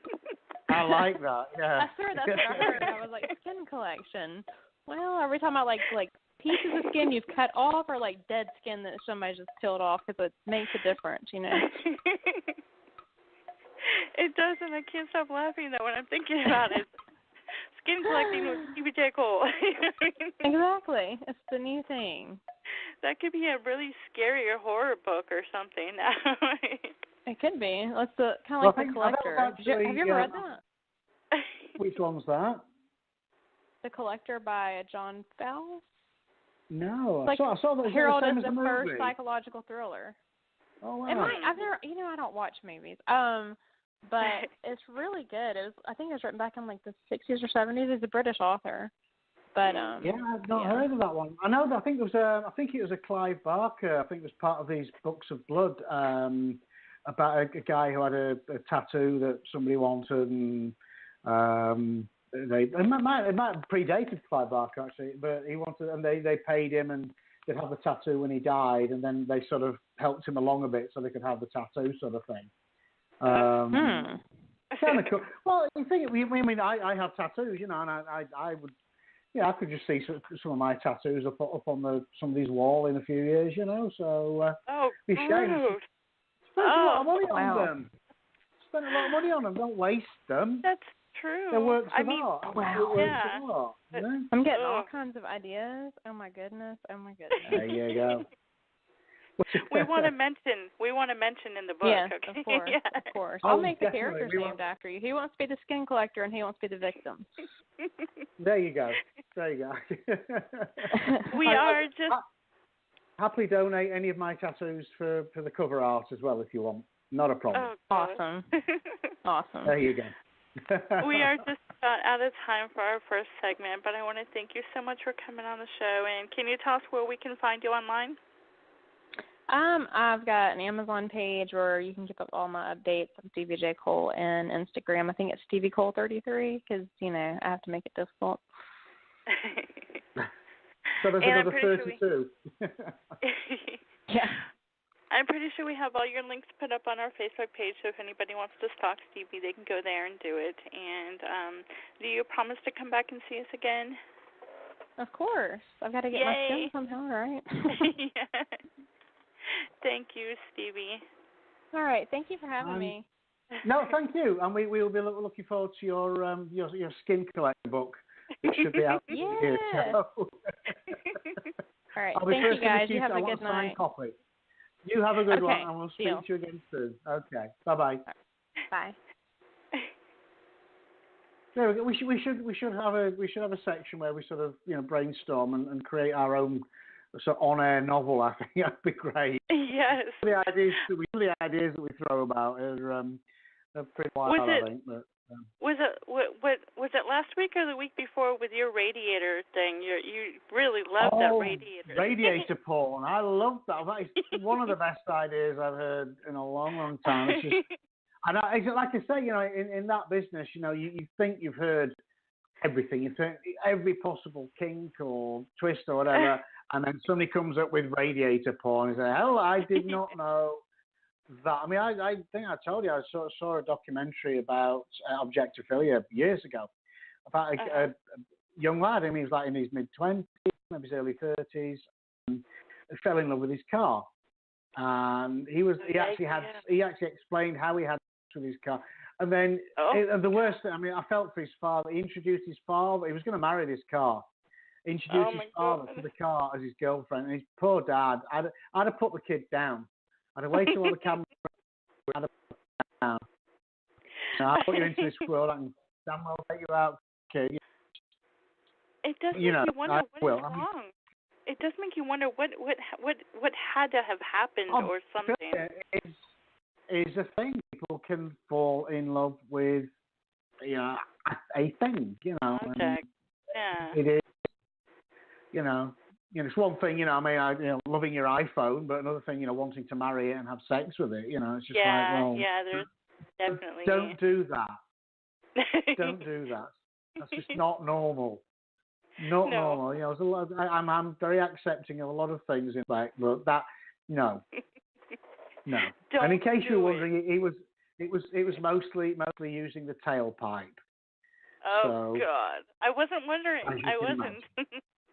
I like that, yeah. I swear that's what I heard. I was like, skin collection. Well, are we talking about like pieces of skin you've cut off, or like dead skin that somebody just peeled off? Because it makes a difference, It does, and I can't stop laughing though when I'm thinking about it. Skin collecting with Stevie J. Cole. Exactly. It's the new thing. That could be a really scary horror book or something. It could be. That's kind of like The Collector. Have you ever read that? Which one's that? The Collector by John Fowles? No, I saw that. Harold is the first psychological thriller. Oh wow! It might. I've never. I don't watch movies. But it's really good. I think it was written back in like the 60s or 70s. He's a British author. But yeah, I've not heard of that one. I know that I think it was a Clive Barker. I think it was part of these Books of Blood about a guy who had a tattoo that somebody wanted, and it might have predated Clive Barker actually, but he wanted, and they paid him and they'd have the tattoo when he died, and then they sort of helped him along a bit so they could have the tattoo sort of thing. Kind of cool. Well, you think I have tattoos, and I would. Yeah, I could just see some of my tattoos up on somebody's wall in a few years, So be shame. Spend a lot of money on them. Spend a lot of money on them. Don't waste them. That's true. They're works of art. Wow. Works of art, I'm getting all kinds of ideas. Oh my goodness. There you go. We want to mention in the book. Yes, okay? Of course, of course. I'll make the characters named after you. He wants to be the skin collector, and he wants to be the victim. There you go. We are just happily donate any of my tattoos for the cover art as well if you want. Not a problem. Oh, awesome. Awesome. There you go. We are just about out of time for our first segment, but I want to thank you so much for coming on the show. And can you tell us where we can find you online? I've got an Amazon page where you can keep up all my updates on Stevie J. Cole, and Instagram. I think it's Stevie Cole 33 because I have to make it difficult. So there's another 32. Yeah. I'm pretty sure we have all your links put up on our Facebook page, so if anybody wants to stalk Stevie, they can go there and do it. And do you promise to come back and see us again? Of course. I've got to get my skin somehow, right? Yeah. Thank you, Stevie. All right. Thank you for having me. No, thank you. And we will be looking forward to your skin collecting book. It should be out here. All right. Thank you, guys. You have a good night. Copy. You have a good one, and we'll speak to you again soon. Okay. Bye-bye. Bye. There we go. We should have a section where we sort of brainstorm and create our own sort of on-air novel. I think that'd be great. Yes. The ideas that we throw about are pretty wild, I think. But, was it last week or the week before with your radiator thing? You really loved that radiator. Radiator porn. I love that. That is one of the best ideas I've heard in a long, long time. It's just, and like I say, in that business, you think you've heard everything. You think every possible kink or twist or whatever, and then somebody comes up with radiator porn and says, "Hell, I did not know that." I mean, I think I told you I saw a documentary about objectophilia years ago about a young lad. I mean, he was like in his mid-20s, maybe his early 30s, and fell in love with his car. And he actually explained how he had sex with his car. And then and the worst thing, I mean, I felt for his father. He introduced his father. He was going to marry this car. He introduced his father to the car as his girlfriend. And his poor dad, I'd have put the kid down. I'd have waited while the camera. I'd have put the kid down. I'll put you into this world. I can damn well take you out, kid. It does make you wonder what is wrong. It does make you wonder what had to have happened or something. Is a thing. People can fall in love with, a thing, Object. Yeah. It is, it's one thing, loving your iPhone, but another thing, wanting to marry it and have sex with it. It's just there's definitely. Don't do that. Don't do that. That's just not normal. Not normal. There's a lot. I'm very accepting of a lot of things in fact, but that no. And in case you were wondering, it was mostly using the tailpipe. Oh God, I wasn't wondering. I wasn't.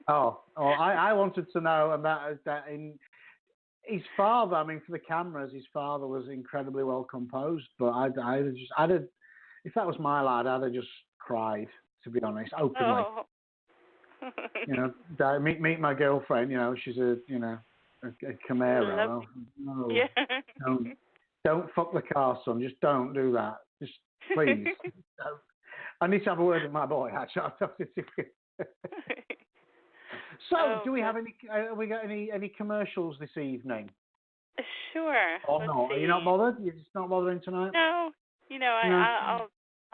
I wanted to know, and that in his father. I mean, for the cameras, his father was incredibly well composed. But I'd have, if that was my lad, I'd have just cried. To be honest, openly. Meet my girlfriend. She's a Camaro. Don't fuck the car, son. Just don't do that. Just please. I need to have a word with my boy. Actually, So, do we have any? We got any commercials this evening? Sure. Or not? Are you not bothered? You're just not bothering tonight? No.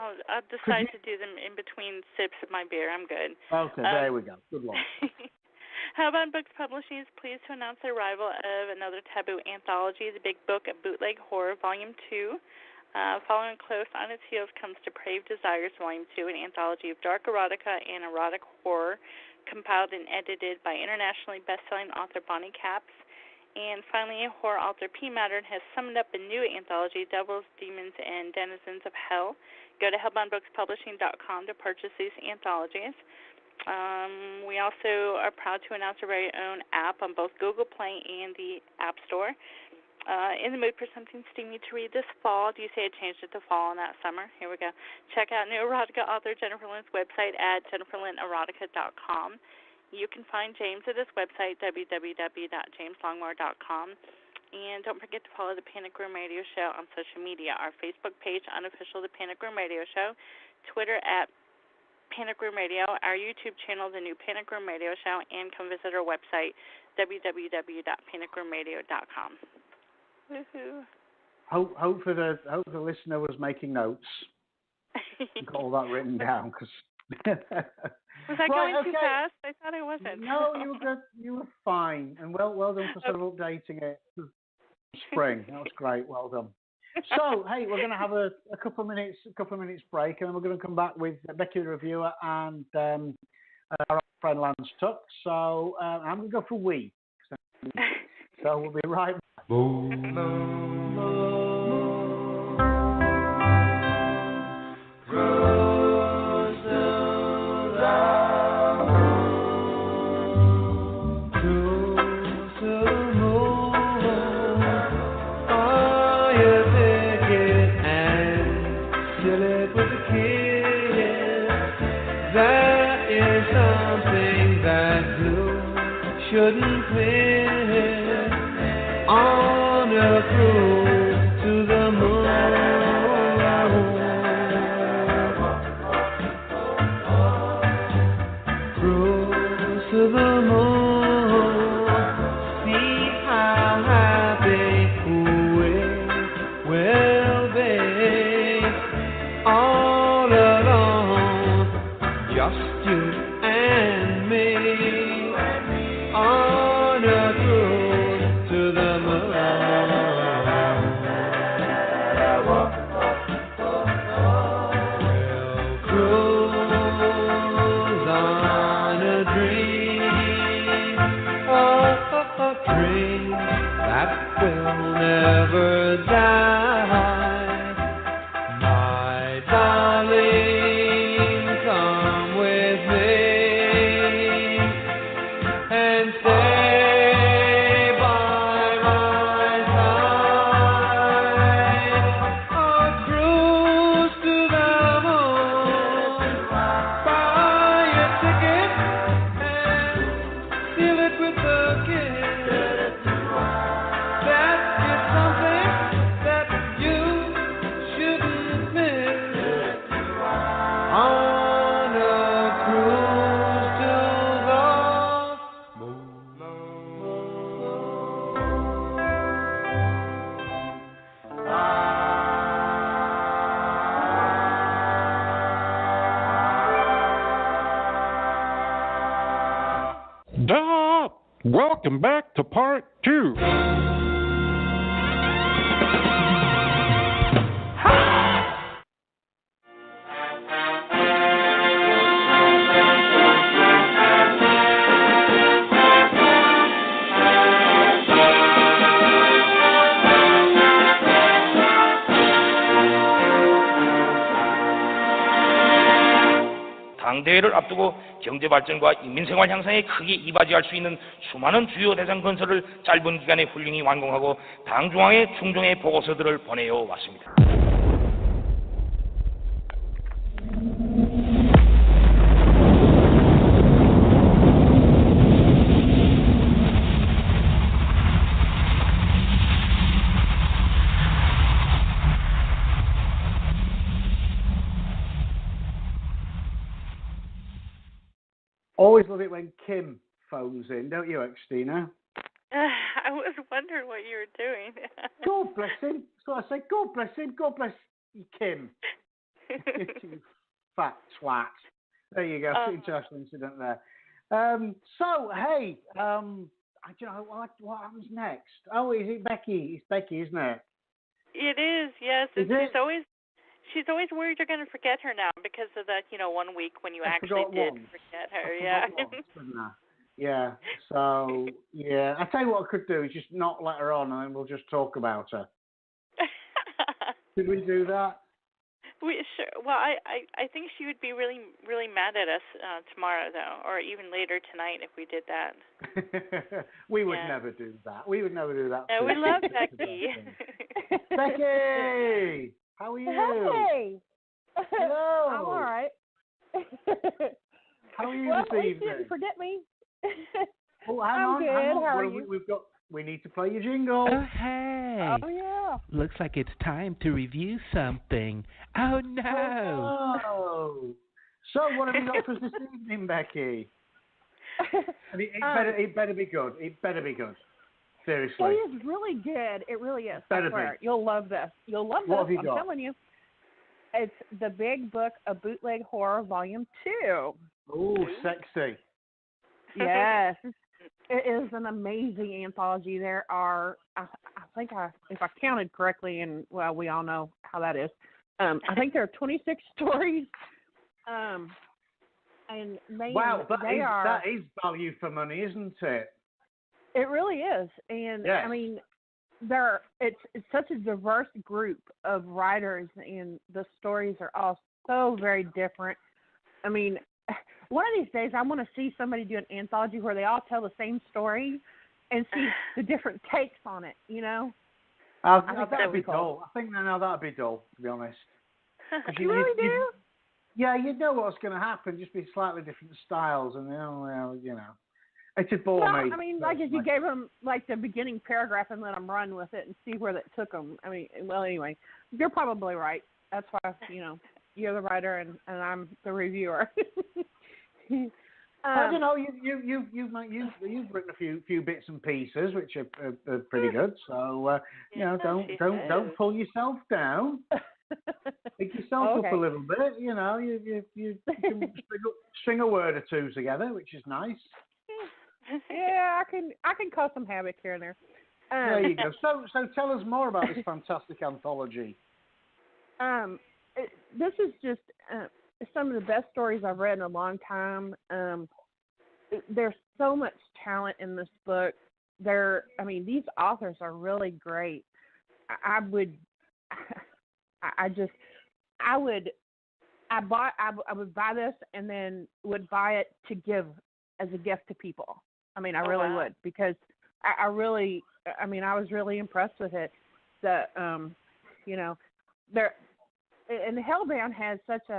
I'll decide to do them in between sips of my beer. I'm good. Okay, there we go. Good luck. Hellbound Books Publishing is pleased to announce the arrival of another taboo anthology, The Big Book of Bootleg Horror, Volume 2. Following close on its heels comes Depraved Desires, Volume 2, an anthology of dark erotica and erotic horror, compiled and edited by internationally best-selling author Bonnie Capps. And finally, horror author P. Mattern has summoned up a new anthology, Devils, Demons, and Denizens of Hell. Go to hellboundbookspublishing.com to purchase these anthologies. We also are proud to announce our very own app on both Google Play and the App Store. In the mood for something steamy to read this fall. Do you say I changed it to fall and not summer? Here we go. Check out new erotica author Jennifer Lynn's website at jenniferlynnerotica.com. You can find James at his website, www.jameslongmore.com. And don't forget to follow the Panic Room Radio Show on social media. Our Facebook page, unofficial The Panic Room Radio Show. Twitter at Panic Room Radio. Our YouTube channel, The New Panic Room Radio Show. And come visit our website, www.panicroomradio.com. Woohoo. Hope the listener was making notes. Got all that written down because. Was I going too fast? I thought I wasn't. No, you were good. You were fine, and well done for sort of updating it. Spring, that was great. Well done. So, hey, we're going to have a couple of minutes break, and then we're going to come back with Becky the Reviewer and our friend Lance Tuck. So I'm going to go for we. So we'll be right back. Shouldn't miss on a cruise to the moon. Cruise to the moon. See how happy we will be all alone, just you and me. On a cruise to the moon. We'll cruise on a dream, a dream that will never die. My darling, come with me. And stay by my side. A cruise welcome back to part 2. 당대회를 앞두고 경제 발전과 인민생활 향상에 크게 이바지할 수 있는 수많은 주요 대상 건설을 짧은 기간에 훌륭히 완공하고 당 중앙에 충정의 보고서들을 보내어 왔습니다. Always love it when Kim phones in, don't you, Xtina? I was wondering what you were doing. God bless him. So I said, God bless him. God bless you, Kim. You fat twat. There you go. Interesting incident there. So, hey, you know, what happens next? Oh, is it Becky? It's Becky, isn't it? It is, yes. Is it? She's always worried you're going to forget her now because of that, 1 week when you actually did forget her. Yeah. Yeah. So, yeah. I tell you what I could do is just not let her on, and then we'll just talk about her. Could we do that? Sure. Well, I think she would be really, really mad at us tomorrow, though, or even later tonight if we did that. We would never do that. We would never do that. No, we love Becky. Becky! How are you? Hey! Hello! I'm all right. How are you well, this evening? You didn't forget me. Oh, hang I'm on. good. How are you? We need to play your jingle. Oh, hey. Oh, yeah. Looks like it's time to review something. Oh, no. Oh. So, what have you got for us this evening, Becky? It better be good. It better be good. Seriously. It is really good. It really is. Better I swear. be. You'll love this. You'll love What this. have you got? I'm telling you. It's The Big Book of Bootleg Horror, Volume 2. Oh, sexy. Yes. It is an amazing anthology. There are, I think if I counted correctly, and, well, we all know how that is, I think there are 26 stories. And wow, that is value for money, isn't it? It really is. And, yes. I mean, it's such a diverse group of writers, and the stories are all so very different. I mean, one of these days I want to see somebody do an anthology where they all tell the same story and see the different takes on it, I think that'd be dull. I think that'd be dull, to be honest. You really do? Yeah, you know what's going to happen, just be slightly different styles, and it'd bore me. I mean, like if you gave them like the beginning paragraph and let them run with it and see where that took them. I mean, well, anyway, you're probably right. That's why you're the writer and I'm the reviewer. I don't know. You've written a few bits and pieces which are pretty good. So don't pull yourself down. Pick yourself up a little bit. You can string a word or two together, which is nice. Yeah, I can cause some havoc here and there. There you go. So tell us more about this fantastic anthology. This is just some of the best stories I've read in a long time. There's so much talent in this book. These authors are really great. I would buy this and then would buy it to give as a gift to people. I really would, because I was really impressed with it. And Hellbound has such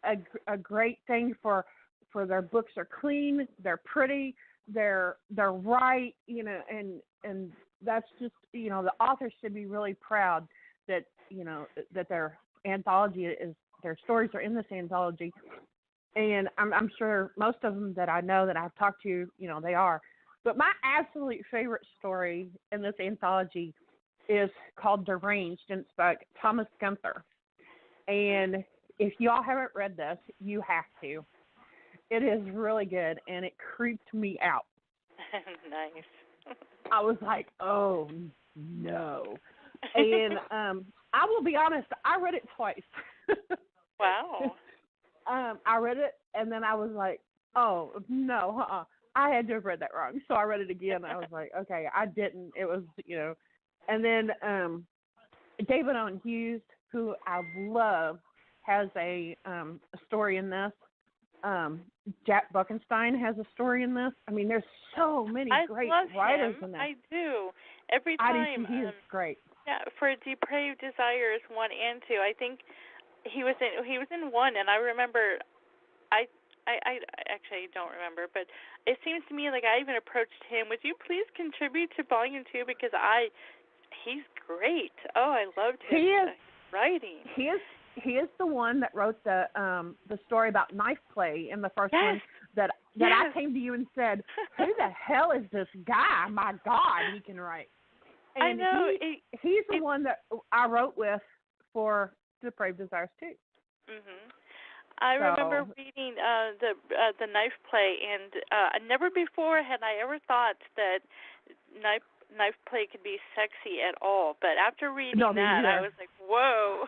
a great thing for their books are clean, they're pretty, they're right, and that's just, the authors should be really proud that, that their anthology their stories are in this anthology. And I'm sure most of them that I know that I've talked to, they are. But my absolute favorite story in this anthology is called Deranged, and it's by Thomas Gunther. And if y'all haven't read this, you have to. It is really good, and it creeped me out. Nice. I was like, oh no. And I will be honest, I read it twice. Wow. I read it and then I was like, oh no, I had to have read that wrong. So I read it again. I was like, okay, I didn't. It was, and then David Owen Hughes, who I love, has a story in this. Jack Buckenstein has a story in this. I mean, there's so many great writers in this. I do. Every time. He is great. Yeah, for Depraved Desires 1 and 2, I think he was in 1, and I remember, I actually don't remember, but it seems to me like I even approached him. Would you please contribute to Volume 2 because he's great. Oh, I loved his writing. He is the one that wrote the story about knife play in the first one that I came to you and said, who the hell is this guy? My God, he can write. And I know. He's the one that I wrote with for Depraved Desires too. Mhm. I remember reading the knife play, and never before had I ever thought that knife play could be sexy at all. But after reading that, I was like, whoa.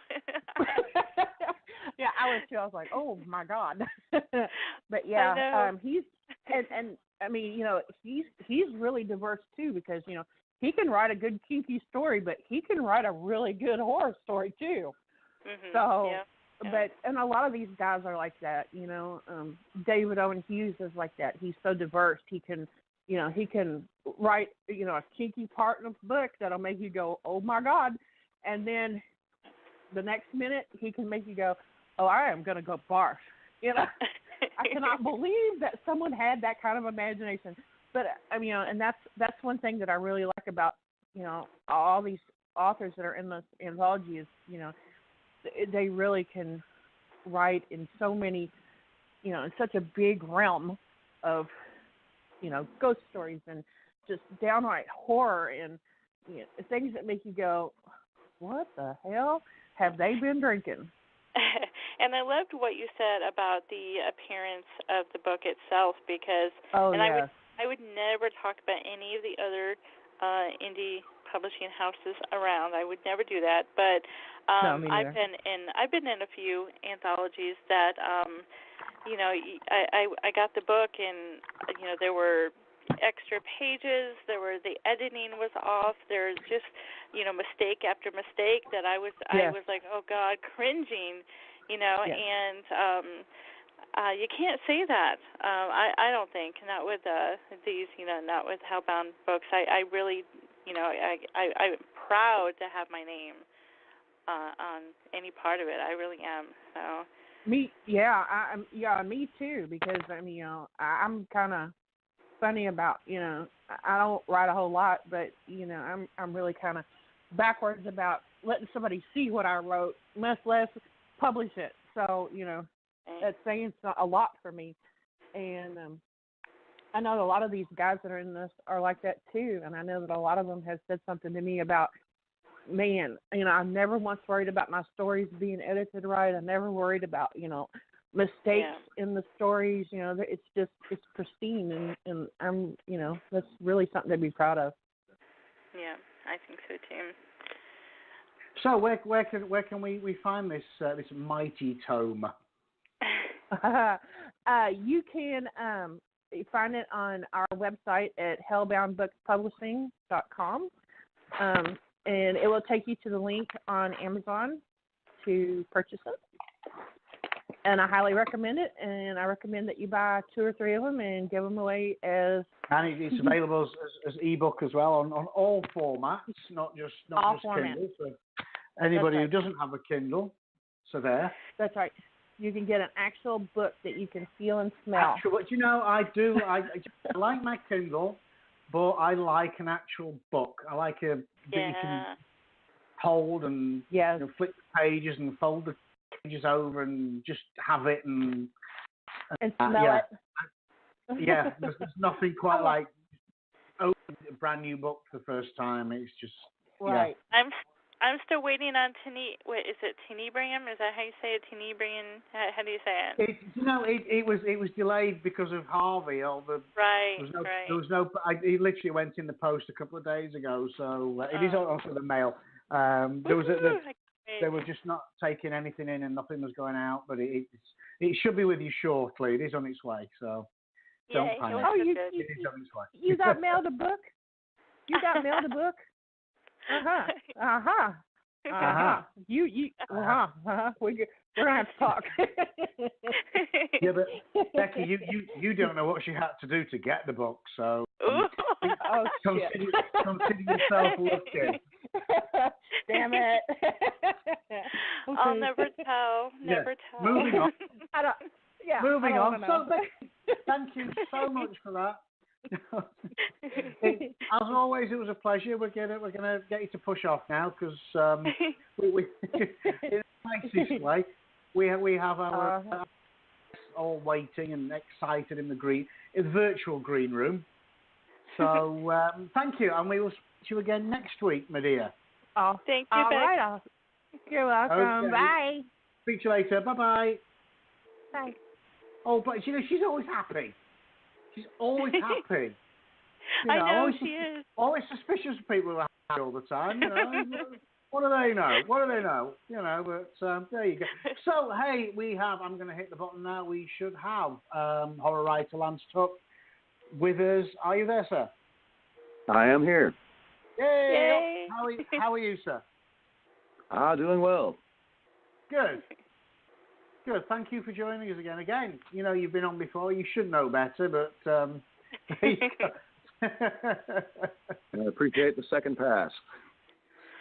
Yeah, I was too. I was like, oh my God. But yeah, he's and I mean, he's really diverse too because he can write a good kinky story, but he can write a really good horror story too. Mm-hmm. So, but and a lot of these guys are like that. David Owen Hughes is like that. He's so diverse. He can write a kinky part in a book that'll make you go, oh my God, and then the next minute he can make you go, oh, I am gonna go barf. I cannot believe that someone had that kind of imagination. But I mean, and that's one thing that I really like about all these authors that are in this anthology is they really can write in so many in such a big realm of ghost stories and just downright horror and things that make you go, what the hell have they been drinking? And I loved what you said about the appearance of the book itself because I would never talk about any of the other indie publishing houses around. I would never do that. But I've been in a few anthologies that I got the book and there were extra pages, the editing was off, there's just mistake after mistake that I was like, oh God, cringing, and you can't say that. I don't think, not with these, not with Hellbound books. I really, I'm proud to have my name on any part of it. I really am. So. Me too. Because I mean, I'm kind of funny about, I don't write a whole lot, but I'm really kind of backwards about letting somebody see what I wrote, much less publish it. So that's saying a lot for me. And I know a lot of these guys that are in this are like that too. And I know that a lot of them have said something to me about, man, I never once worried about my stories being edited right. I never worried about, mistakes in the stories. It's pristine, and I'm, that's really something to be proud of. Yeah, I think so too. So where can we find this mighty tome? You can find it on our website at hellboundbookspublishing.com. And it will take you to the link on Amazon to purchase it. And I highly recommend it. And I recommend that you buy 2 or 3 of them and give them away as... And it's available as ebook as well on all formats, not just Kindle. So anybody who doesn't have a Kindle, so there. That's right. You can get an actual book that you can feel and smell. But I do. I like my Kindle, but I like an actual book. I like that you can hold and flip the pages and fold the pages over and just have it and smell it. Yeah, there's nothing quite like opening a brand new book for the first time. It's just right. I'm I'm still waiting on Wait, is it Tenebrium? Is that how you say it? Tenebrium? How do you say it? It was delayed because of Harvey. Right. There was no. He literally went in the post a couple of days ago, so it is also the mail. They were just not taking anything in, and nothing was going out. But it should be with you shortly. It is on its way, so don't panic. Oh, it is on its way. You got mailed a book? You got mailed a book? We're gonna have to talk. Yeah, but Becky, you don't know what she had to do to get the book, so consider yourself lucky. Damn it! I'll never tell. Never tell. Moving on. Moving on. So, Becky, thank you so much for that. As always, it was a pleasure. We're gonna get you to push off now because we in the nicest way. We have our all waiting and excited in the virtual green room. So thank you, and we will speak to you again next week, my dear. Oh, thank you. All right. You're welcome. Okay. Bye. Speak to you later. Bye. Bye. Oh, but she's always happy. She's always happy. I know she is. Always suspicious of people who are happy all the time. You know, what do they know? You know, but there you go. So hey, I'm going to hit the button now. We should have horror writer Lance Tuck with us. Are you there, sir? I am here. Yay! How are you, sir? Doing well. Good. Thank you for joining us again. You know, you've been on before. You should know better, but there you go. I appreciate the second pass.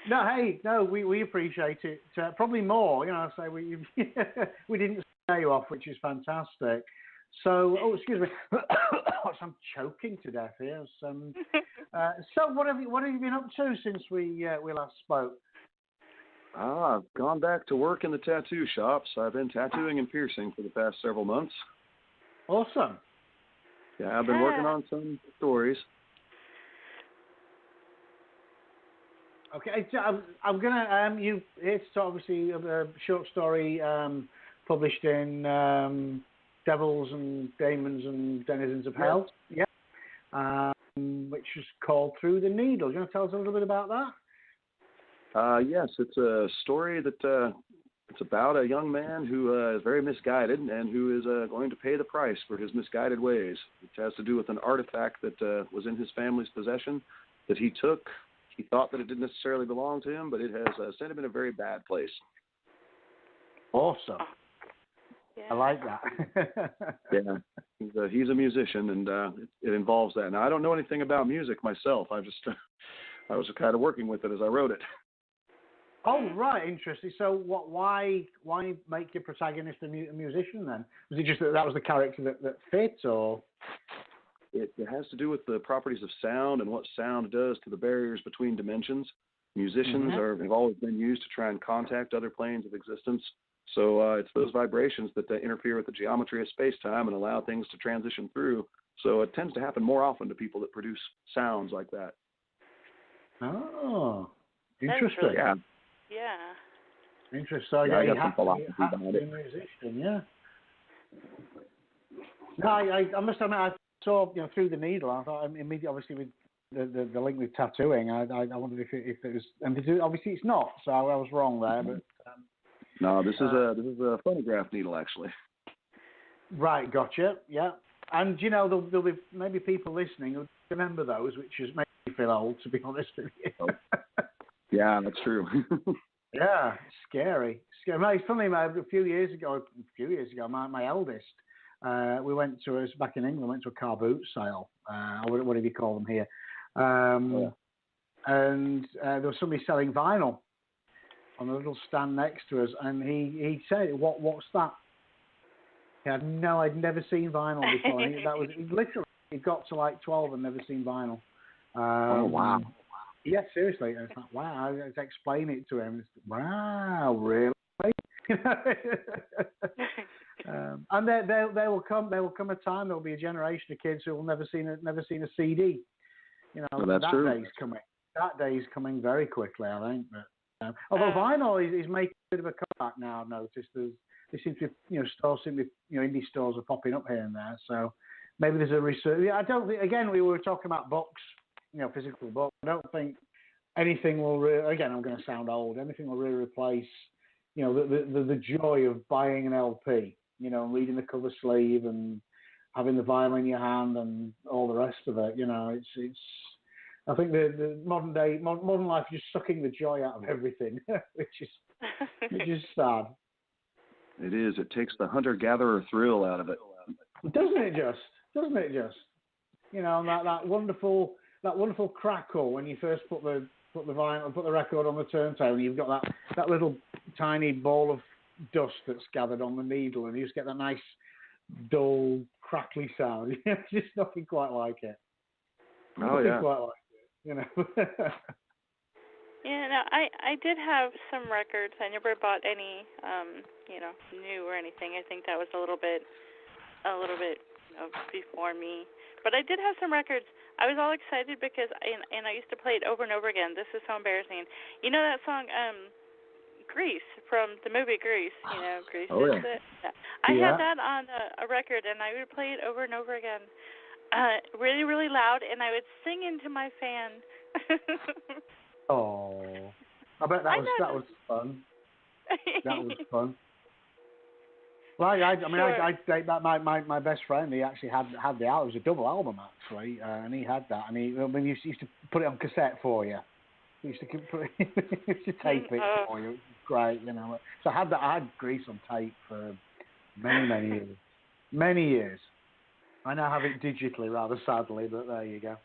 No, we appreciate it. Probably more, you know. So we didn't scare you off, which is fantastic. So, excuse me, I'm choking to death here. So, what have you been up to since we last spoke? I've gone back to work in the tattoo shops. I've been tattooing and piercing for the past several months. Awesome. Yeah, I've been working on some stories. Okay, I'm gonna it's obviously a short story published in Devils and Demons and Denizens of Hell. Yeah. Which is called Through the Needle. Do you want to tell us a little bit about that? Yes, it's a story that it's about a young man who is very misguided and who is going to pay the price for his misguided ways. It has to do with an artifact that was in his family's possession that he took. He thought that it didn't necessarily belong to him, but it has sent him in a very bad place. Awesome. Yeah. I like that. Yeah, he's a musician, and it involves that. Now, I don't know anything about music myself. I was kind of working with it as I wrote it. Oh, right, interesting. So, why make your protagonist a musician then? Was it just that was the character that fit, or? It has to do with the properties of sound and what sound does to the barriers between dimensions. Musicians have always been used to try and contact other planes of existence. So it's those vibrations that interfere with the geometry of space-time and allow things to transition through. So it tends to happen more often to people that produce sounds like that. Oh, interesting. Really, yeah. Interesting. So I you got have to be a musician, yeah. No, I must admit, I saw Through the Needle. I thought immediately, obviously, with the link with tattooing, I wondered if it was, and obviously it's not. So I was wrong there, but. No, this is a phonograph needle, actually. Right, gotcha. Yeah, and there'll be maybe people listening who remember those, which has made me feel old, to be honest with you. Yeah, that's true. Yeah, scary. It's funny. A few years ago, my eldest, we went to back in England. Went to a car boot sale. Or what do you call them here? And there was somebody selling vinyl on a little stand next to us, and he said, "What's that?" I'd never seen vinyl before. He got to like 12 and never seen vinyl. Oh wow! Yeah, seriously. I was like, wow. I was explaining it to him. Wow, really? And there will come a time. There will be a generation of kids who will never seen a CD. That's that true. day's coming. That day is coming very quickly, I think. But Although vinyl is making a bit of a comeback now, I've noticed. There seems to be, stores seem to be, indie stores are popping up here and there. So maybe there's a research. Yeah, I don't think, again, we were talking about books, physical books. I don't think anything will again, I'm going to sound old, anything will really replace, the joy of buying an LP, reading the cover sleeve and having the vinyl in your hand and all the rest of it. It's I think the modern life is just sucking the joy out of everything, which is sad. It is. It takes the hunter-gatherer thrill out of it. Doesn't it just? That wonderful crackle when you first put the vinyl, put the record on the turntable, and you've got that little tiny ball of dust that's gathered on the needle, and you just get that nice, dull, crackly sound. There's just nothing quite like it. Nothing quite like it. Yeah, no, I did have some records. I never bought any, new or anything. I think that was a little bit before me. But I did have some records. I was all excited because I used to play it over and over again. This is so embarrassing. You know that song, Grease, from the movie Grease? Grease is it? Yeah. I had that on a record, and I would play it over and over again, really, really loud, and I would sing into my fan. Oh, I bet that was fun. That was fun. Well, I take that. My best friend, he actually had the album. It was a double album actually, and he had that. And he used to put it on cassette for you. He used to tape it for you. It was great, So I had Grease on tape for many years. Many years. I now have it digitally, rather sadly, but there you go.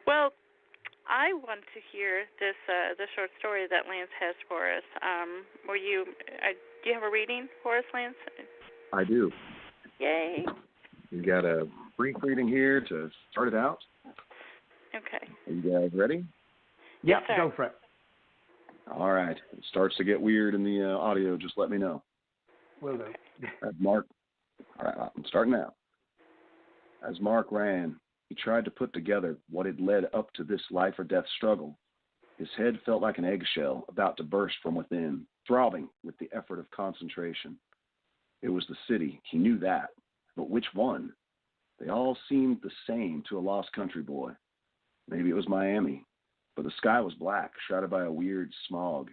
Well, I want to hear this short story that Lance has for us. Do you have a reading for us, Lance? I do. Yay! You got a brief reading here to start it out. Okay. Are you guys ready? Yep, go for it. All right. If it starts to get weird in the audio, just let me know. Will do. Mark. All right, I'm starting now. As Mark ran, he tried to put together what had led up to this life or death struggle. His head felt like an eggshell about to burst from within, throbbing with the effort of concentration. It was the city. He knew that. But which one? They all seemed the same to a lost country boy. Maybe it was Miami, but the sky was black, shrouded by a weird smog.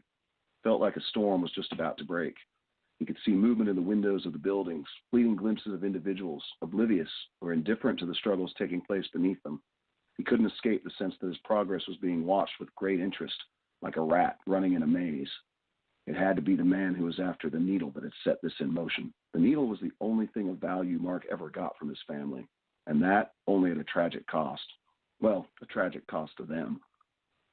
Felt like a storm was just about to break. He could see movement in the windows of the buildings, fleeting glimpses of individuals, oblivious or indifferent to the struggles taking place beneath them. He couldn't escape the sense that his progress was being watched with great interest, like a rat running in a maze. It had to be the man who was after the needle that had set this in motion. The needle was the only thing of value Mark ever got from his family, and that only at a tragic cost. Well, a tragic cost to them.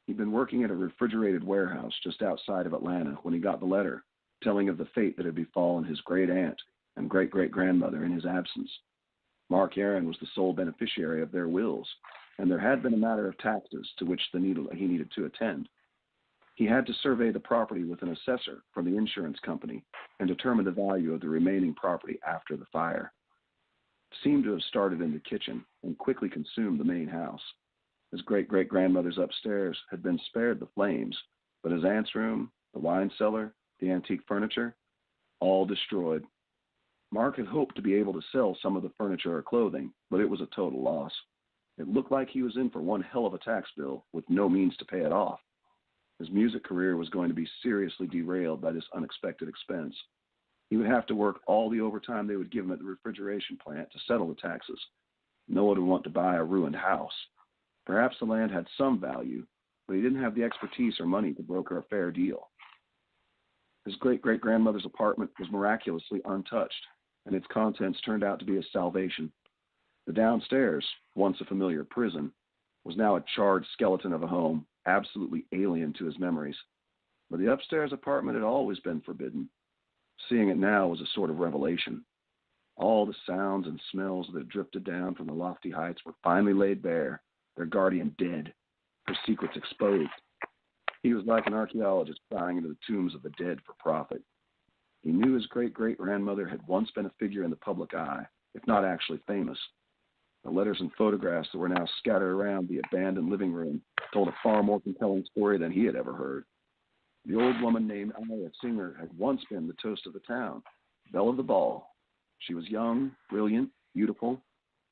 He'd been working at a refrigerated warehouse just outside of Atlanta when he got the letter, telling of the fate that had befallen his great-aunt and great-great-grandmother in his absence. Mark Aaron was the sole beneficiary of their wills, and there had been a matter of taxes to which he needed to attend. He had to survey the property with an assessor from the insurance company and determine the value of the remaining property after the fire. It seemed to have started in the kitchen and quickly consumed the main house. His great-great-grandmother's upstairs had been spared the flames, but his aunt's room, the wine cellar, the antique furniture, all destroyed. Mark had hoped to be able to sell some of the furniture or clothing, but it was a total loss. It looked like he was in for one hell of a tax bill with no means to pay it off. His music career was going to be seriously derailed by this unexpected expense. He would have to work all the overtime they would give him at the refrigeration plant to settle the taxes. No one would want to buy a ruined house. Perhaps the land had some value, but he didn't have the expertise or money to broker a fair deal. His great-great-grandmother's apartment was miraculously untouched, and its contents turned out to be a salvation. The downstairs, once a familiar prison, was now a charred skeleton of a home, absolutely alien to his memories. But the upstairs apartment had always been forbidden. Seeing it now was a sort of revelation. All the sounds and smells that had drifted down from the lofty heights were finally laid bare, their guardian dead, her secrets exposed. He was like an archaeologist prying into the tombs of the dead for profit. He knew his great-great-grandmother had once been a figure in the public eye, if not actually famous. The letters and photographs that were now scattered around the abandoned living room told a far more compelling story than he had ever heard. The old woman named Aya Singer had once been the toast of the town, belle of the ball. She was young, brilliant, beautiful.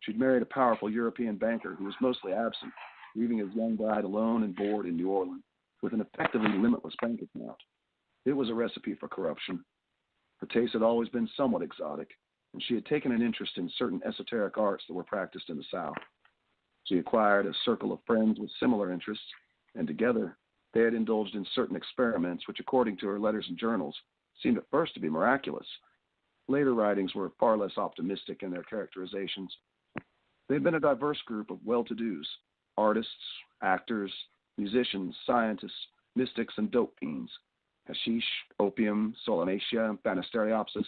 She'd married a powerful European banker who was mostly absent, leaving his young bride alone and bored in New Orleans with an effectively limitless bank account. It was a recipe for corruption. Her taste had always been somewhat exotic, and she had taken an interest in certain esoteric arts that were practiced in the South. She acquired a circle of friends with similar interests, and together they had indulged in certain experiments which, according to her letters and journals, seemed at first to be miraculous. Later writings were far less optimistic in their characterizations. They had been a diverse group of well-to-dos, artists, actors, musicians, scientists, mystics, and dope fiends. Hashish, opium, solanaceae, banisteriopsis,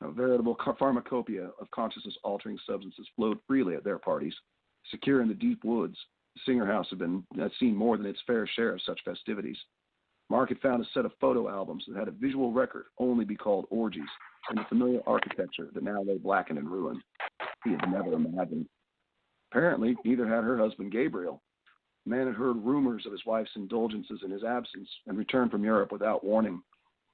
a veritable pharmacopoeia of consciousness-altering substances flowed freely at their parties. Secure in the deep woods, the Singer house had seen more than its fair share of such festivities. Mark had found a set of photo albums that had a visual record only be called orgies in the familiar architecture that now lay blackened and ruined. He had never imagined. Apparently, neither had her husband Gabriel. The man had heard rumors of his wife's indulgences in his absence and returned from Europe without warning.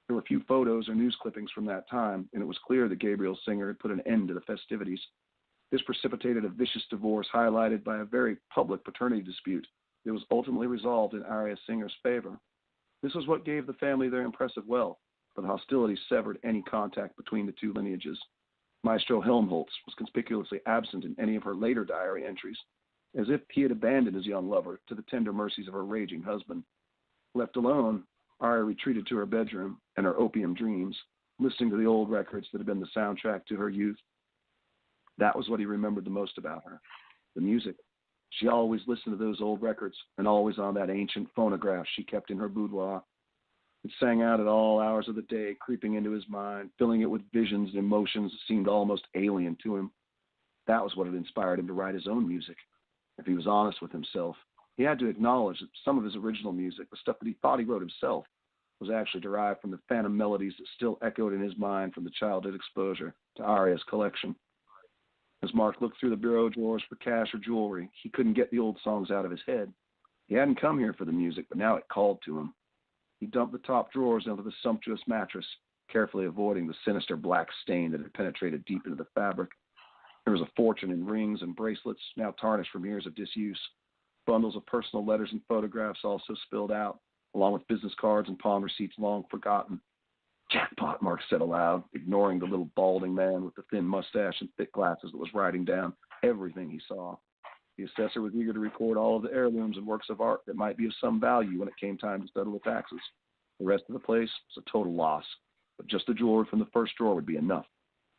There were few photos or news clippings from that time, and it was clear that Gabriel Singer had put an end to the festivities. This precipitated a vicious divorce highlighted by a very public paternity dispute that was ultimately resolved in Aya Singer's favor. This was what gave the family their impressive wealth, but the hostilities severed any contact between the two lineages. Maestro Helmholtz was conspicuously absent in any of her later diary entries, as if he had abandoned his young lover to the tender mercies of her raging husband. Left alone, Aya retreated to her bedroom and her opium dreams, listening to the old records that had been the soundtrack to her youth. That was what he remembered the most about her, the music. She always listened to those old records, and always on that ancient phonograph she kept in her boudoir. It sang out at all hours of the day, creeping into his mind, filling it with visions and emotions that seemed almost alien to him. That was what had inspired him to write his own music. If he was honest with himself, he had to acknowledge that some of his original music, the stuff that he thought he wrote himself, was actually derived from the phantom melodies that still echoed in his mind from the childhood exposure to Aria's collection. As Mark looked through the bureau drawers for cash or jewelry, he couldn't get the old songs out of his head. He hadn't come here for the music, but now it called to him. He dumped the top drawers into the sumptuous mattress, carefully avoiding the sinister black stain that had penetrated deep into the fabric. There was a fortune in rings and bracelets, now tarnished from years of disuse. Bundles of personal letters and photographs also spilled out, along with business cards and pawn receipts long forgotten. Jackpot, Mark said aloud, ignoring the little balding man with the thin mustache and thick glasses that was writing down everything he saw. The assessor was eager to record all of the heirlooms and works of art that might be of some value when it came time to settle the taxes. The rest of the place was a total loss, but just the jewelry from the first drawer would be enough.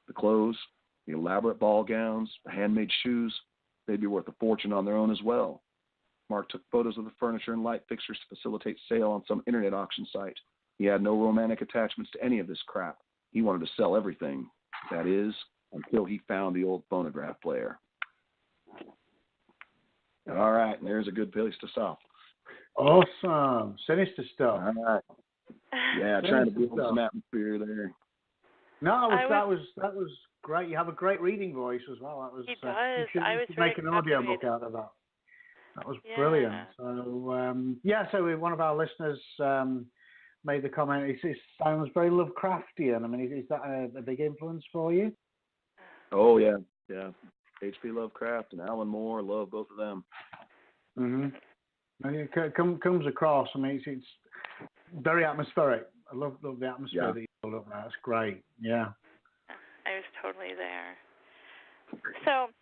The clothes, the elaborate ball gowns, the handmade shoes, they'd be worth a fortune on their own as well. Mark took photos of the furniture and light fixtures to facilitate sale on some internet auction site. He had no romantic attachments to any of this crap. He wanted to sell everything. That is, until he found the old phonograph player. All right, and there's a good place to stop. Awesome. Sinister stuff. All right. Yeah, trying to build some atmosphere there. No, that was great. You have a great reading voice as well. That was. He does. You should make an audio book out of that. That was brilliant. So, so one of our listeners made the comment. It sounds very Lovecraftian. I mean, is that a big influence for you? Oh yeah. H.P. Lovecraft and Alan Moore, love both of them. And it comes across. I mean, it's very atmospheric. I love the atmosphere that you build up there. That's great. Yeah. I was totally there. So,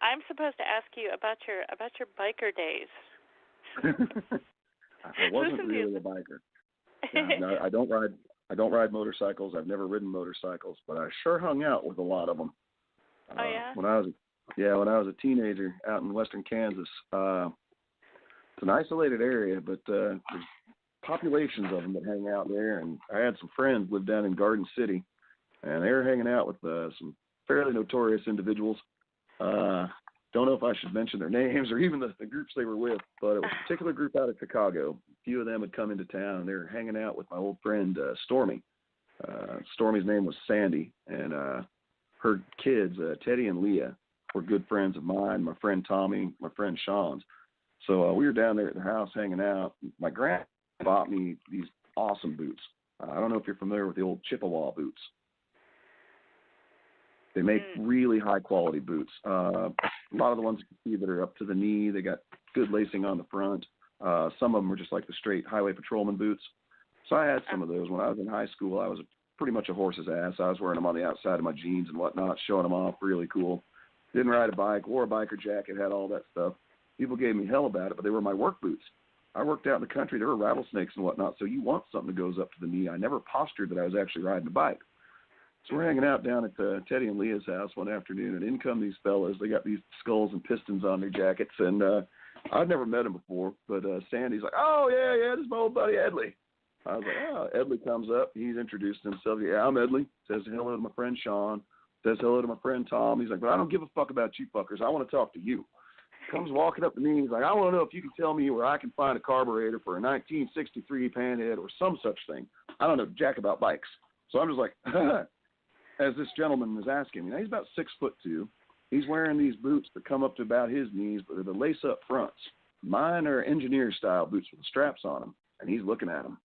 I'm supposed to ask you about your biker days. I wasn't really a biker. Yeah, no, I don't ride motorcycles. I've never ridden motorcycles, but I sure hung out with a lot of them. Oh yeah. When I was a teenager out in western Kansas, it's an isolated area, but there's populations of them that hang out there. And I had some friends live down in Garden City, and they were hanging out with some fairly notorious individuals. Don't know if I should mention their names or even the groups they were with, but it was a particular group out of Chicago. A few of them had come into town, and they were hanging out with my old friend Stormy. Stormy's name was Sandy, and her kids, Teddy and Leah, were good friends of mine, my friend Tommy, my friend Sean's. So we were down there at the house hanging out. My grandpa bought me these awesome boots. I don't know if you're familiar with the old Chippewa boots. They make really high-quality boots. A lot of the ones you can see that are up to the knee, they got good lacing on the front. Some of them are just like the straight highway patrolman boots. So I had some of those. When I was in high school, I was pretty much a horse's ass. I was wearing them on the outside of my jeans and whatnot, showing them off, really cool. Didn't ride a bike, wore a biker jacket, had all that stuff. People gave me hell about it, but they were my work boots. I worked out in the country. There were rattlesnakes and whatnot, so you want something that goes up to the knee. I never postured that I was actually riding a bike. So we're hanging out down at Teddy and Leah's house one afternoon, and in come these fellas. They got these skulls and pistons on their jackets, and I'd never met him before, but Sandy's like, oh, yeah, this is my old buddy Edley. I was like, oh, Edley comes up. He's introduced himself. Yeah, I'm Edley. Says hello to my friend Sean. Says hello to my friend Tom. He's like, but I don't give a fuck about you fuckers. I want to talk to you. Comes walking up to me. He's like, I want to know if you can tell me where I can find a carburetor for a 1963 Panhead or some such thing. I don't know jack about bikes. So I'm just like, as this gentleman is asking me, now he's about 6'2". He's wearing these boots that come up to about his knees, but they're the lace-up fronts. Mine are engineer-style boots with the straps on them, and he's looking at them.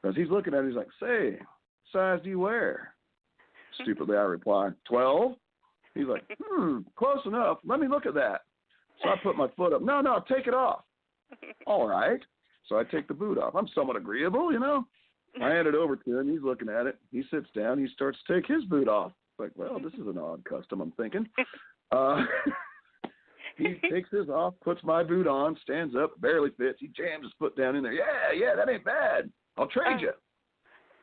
As he's looking at it, he's like, say, what size do you wear? Stupidly, I reply, 12. He's like, close enough. Let me look at that. So I put my foot up. No, take it off. All right. So I take the boot off. I'm somewhat agreeable, you know. I hand it over to him. He's looking at it. He sits down. He starts to take his boot off. Like, well, this is an odd custom, I'm thinking. He takes his off, puts my boot on, stands up, barely fits. He jams his foot down in there. Yeah, that ain't bad. I'll trade you.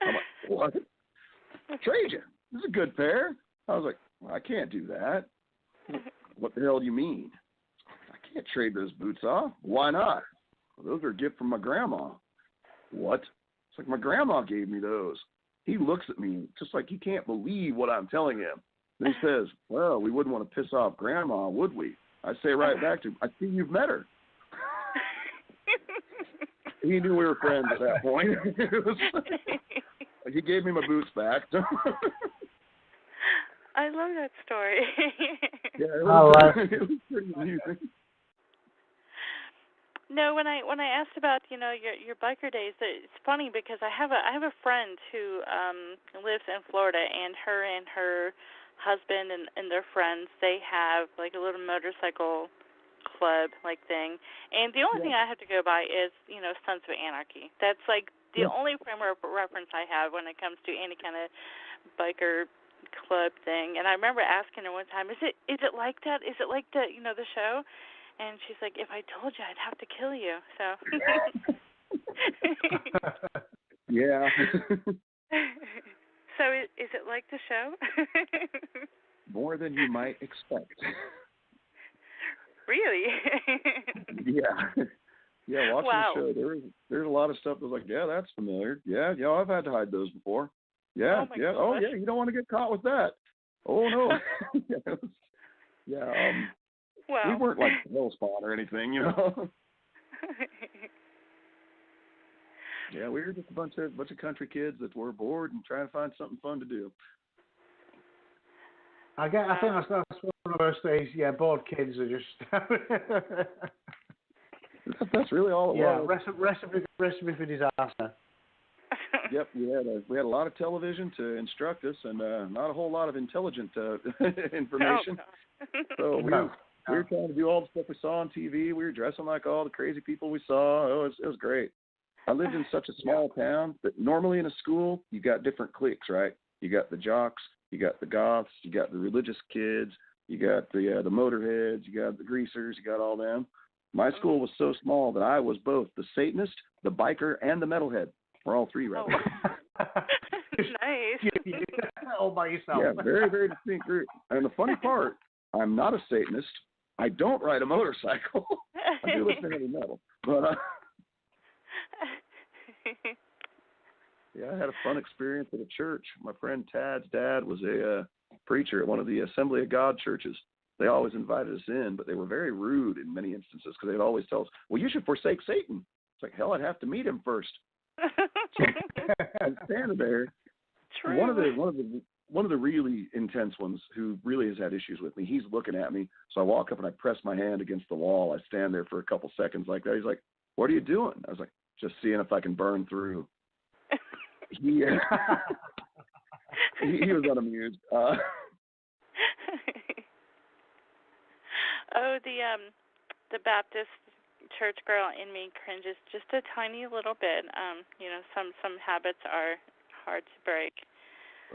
I'm like, what? Trade you? This is a good pair. I was like, well, I can't do that. What the hell do you mean? I can't trade those boots off. Why not? Well, those are a gift from my grandma. What? It's like my grandma gave me those. He looks at me just like he can't believe what I'm telling him. Then he says, well, we wouldn't want to piss off Grandma, would we? I say right back to him, I see you've met her. He knew we were friends at that point. He gave me my boots back. I love that story. Yeah, it was pretty amusing. No, when I asked about your biker days, it's funny because I have a friend who lives in Florida, and her husband and their friends, they have like a little motorcycle club like thing, and the only thing I have to go by is Sons of Anarchy. That's like the only frame of reference I have when it comes to any kind of biker club thing. And I remember asking her one time, is it like that? Is it like the the show? And she's like, if I told you, I'd have to kill you. So. Yeah. So is it like the show? More than you might expect. Really? Yeah, watching the show, there's a lot of stuff that was like, yeah, that's familiar. Yeah, I've had to hide those before. Yeah, oh yeah, you don't want to get caught with that. Oh no. We weren't like Hellspawn or anything, Yeah, we were just a bunch of country kids that were bored and trying to find something fun to do. I think that's one of those days. Yeah, bored kids are just. That's really all it was. Recipe for disaster. Yep, we had a lot of television to instruct us, and not a whole lot of intelligent information. So we were trying to do all the stuff we saw on TV. We were dressing like all the crazy people we saw. It was great. I lived in such a small town that normally in a school you got different cliques, right? You got the jocks, you got the goths, you got the religious kids, you got the motorheads, you got the greasers, you got all them. My school was so small that I was both the Satanist, the biker, and the metalhead. We're all three right now. Nice. All by yourself. Yeah, very, very distinct group. And the funny part, I'm not a Satanist. I don't ride a motorcycle. I do listen to heavy metal. But yeah, I had a fun experience at a church. My friend Tad's dad was a preacher at one of the Assembly of God churches. They always invited us in, but they were very rude in many instances because they'd always tell us, well, you should forsake Satan. It's like, hell, I'd have to meet him first. So I'm standing there. True. One of the one of the really intense ones who really has had issues with me, he's looking at me. So I walk up and I press my hand against the wall. I stand there for a couple seconds like that. He's like, "What are you doing?" I was like, "Just seeing if I can burn through." He was unamused. Oh, the Baptist church girl in me cringes just a tiny little bit. Some habits are hard to break.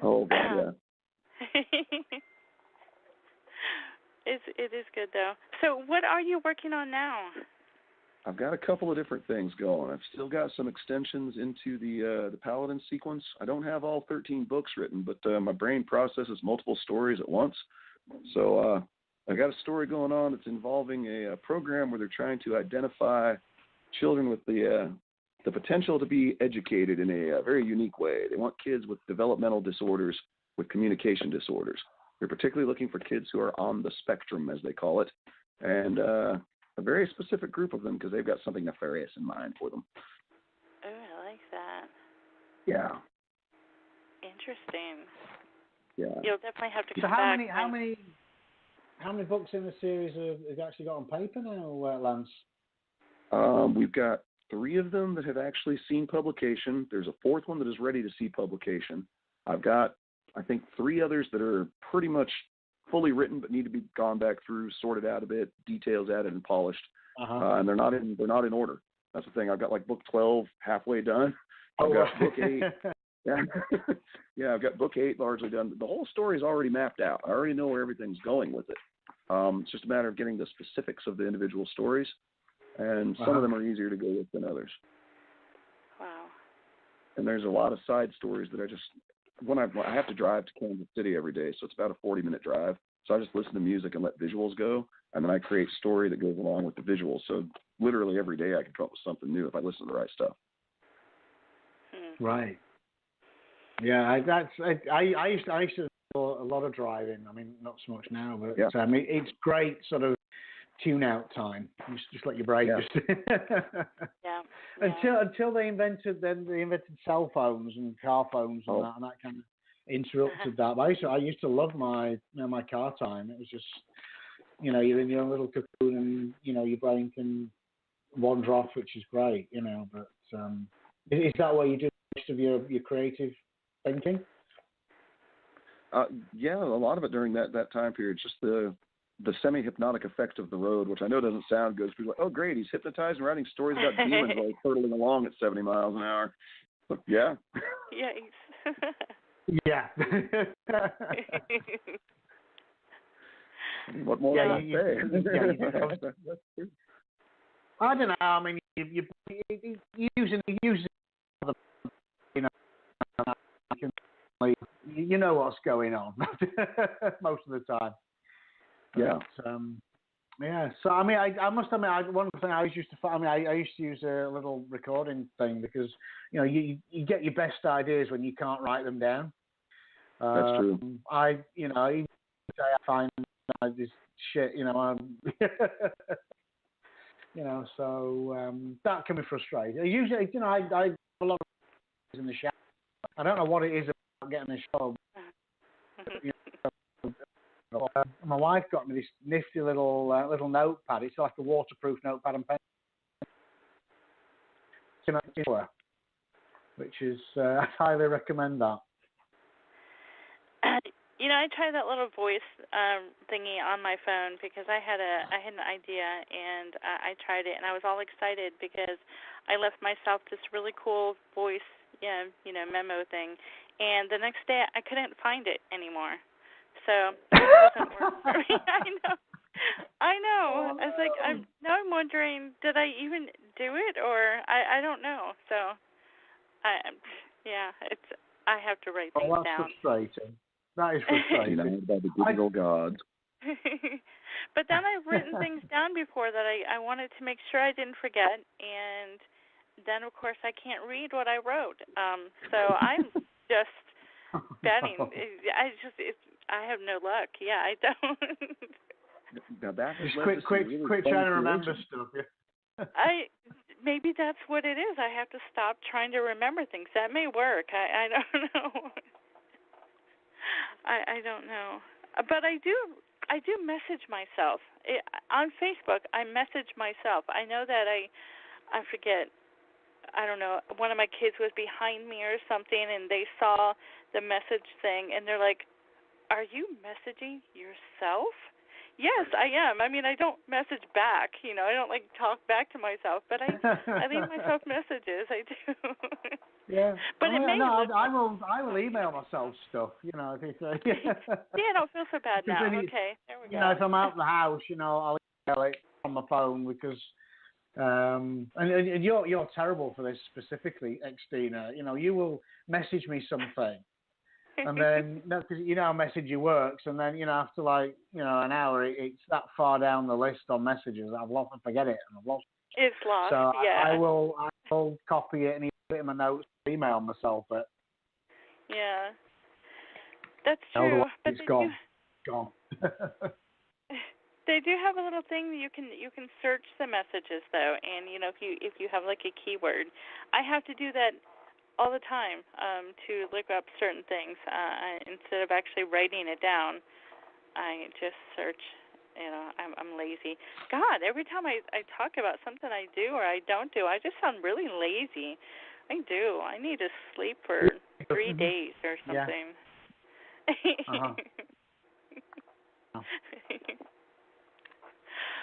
Oh, God, yeah. It is good though. So, what are you working on now? I've got a couple of different things going. I've still got some extensions into the Paladin sequence. I don't have all 13 books written, but my brain processes multiple stories at once. So I've got a story going on that's involving a program where they're trying to identify children with the potential to be educated in a very unique way. They want kids with developmental disorders, with communication disorders. They're particularly looking for kids who are on the spectrum, as they call it, and a very specific group of them because they've got something nefarious in mind for them. Oh, I like that. Yeah. Interesting. Yeah. You'll definitely have to come so back. How many books in the series have actually got on paper now, Lance? We've got 3 of them that have actually seen publication. There's a 4th one that is ready to see publication. I've got, I think, 3 others that are pretty much fully written but need to be gone back through, sorted out a bit, details added and polished. And they're not in order. That's the thing. I've got like book 12 halfway done. I've got book 8. Yeah. Yeah, I've got book 8 largely done. The whole story is already mapped out. I already know where everything's going with it. It's just a matter of getting the specifics of the individual stories, and some of them are easier to go with than others. Wow. And there's a lot of side stories that I have to drive to Kansas City every day, so it's about a 40-minute drive. So I just listen to music and let visuals go, and then I create story that goes along with the visuals. So literally every day I can come up with something new if I listen to the right stuff. Right. Yeah, I used to do a lot of driving. I mean, not so much now, but it's great sort of tune-out time. Just let your brain just. Until they invented cell phones and car phones and that kind of interrupted that. But I used to love my car time. It was just, you're in your own little cocoon and your brain can wander off, which is great. But is that what you do most of your creative thinking? Yeah, a lot of it during that time period. Just the semi-hypnotic effect of the road, which I know doesn't sound good. People are like, "Oh, great, he's hypnotized and writing stories about demons while he's hurtling along at 70 miles an hour." But, yeah. Yeah. What more can I say? I don't know. I mean, you using you know what's going on most of the time. Yeah. But, so I mean, I must admit, one thing I used to. I used to use a little recording thing because you get your best ideas when you can't write them down. That's true. I find this shit. So that can be frustrating. Usually, I have a lot of in the shower. I don't know what it is about getting a shower. My wife got me this nifty little notepad. It's like a waterproof notepad and pen. Which is, I highly recommend that. I tried that little voice thingy on my phone because I had an idea and I tried it and I was all excited because I left myself this really cool voice, memo thing, and the next day I couldn't find it anymore. So it doesn't work for me. I know. I was like, now I'm wondering, did I even do it or I don't know. So I have to write things down. That's frustrating. That is frustrating. By the digital gods. But then I've written things down before that I wanted to make sure I didn't forget, and then of course I can't read what I wrote. So I'm just betting. I have no luck. Yeah, I don't. Now that just quit trying to remember stuff. Maybe that's what it is. I have to stop trying to remember things. That may work. I don't know. I don't know. But I do message myself. On Facebook, I message myself. I know that I forget, I don't know, one of my kids was behind me or something, and they saw the message thing, and they're like, "Are you messaging yourself?" Yes, I am. I mean, I don't message back. You know, I don't like talk back to myself, but I leave myself messages. I do. Yeah. But I will email myself stuff. You know, if it's yeah, I don't feel so bad now. Okay, there we go. You know, if I'm out of the house, you know, I'll email it on my phone because. And you're terrible for this specifically, Xtina. You know, you will message me something, and then you know how messaging works, and then after like an hour, it's that far down the list on messages that I've lost and forget it, and I've lost. It's lost. So yeah. I will copy it and put it in my notes, email myself it. Yeah, that's true. But it's gone. Gone. They do have a little thing that you can search the messages though, and if you have like a keyword, I have to do that all the time to look up certain things instead of actually writing it down. I just search. You know, I'm lazy. God, every time I talk about something I do or I don't do, I just sound really lazy. I do. I need to sleep for 3 days or something. Yeah.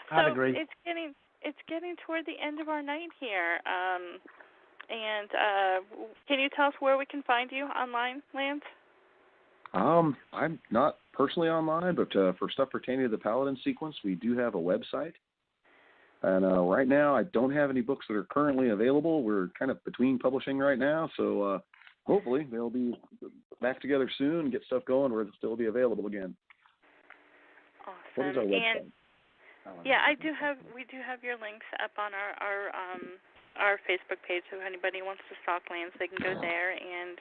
I'd agree. It's getting toward the end of our night here. And can you tell us where we can find you online, Lance? I'm not personally online, but for stuff pertaining to the Paladin sequence, we do have a website. And right now, I don't have any books that are currently available. We're kind of between publishing right now, so hopefully they'll be back together soon and get stuff going where it'll still be available again. Awesome. What is our website? And yeah, we do have your links up on our Facebook page, so if anybody wants to stalk Lance, they can go there and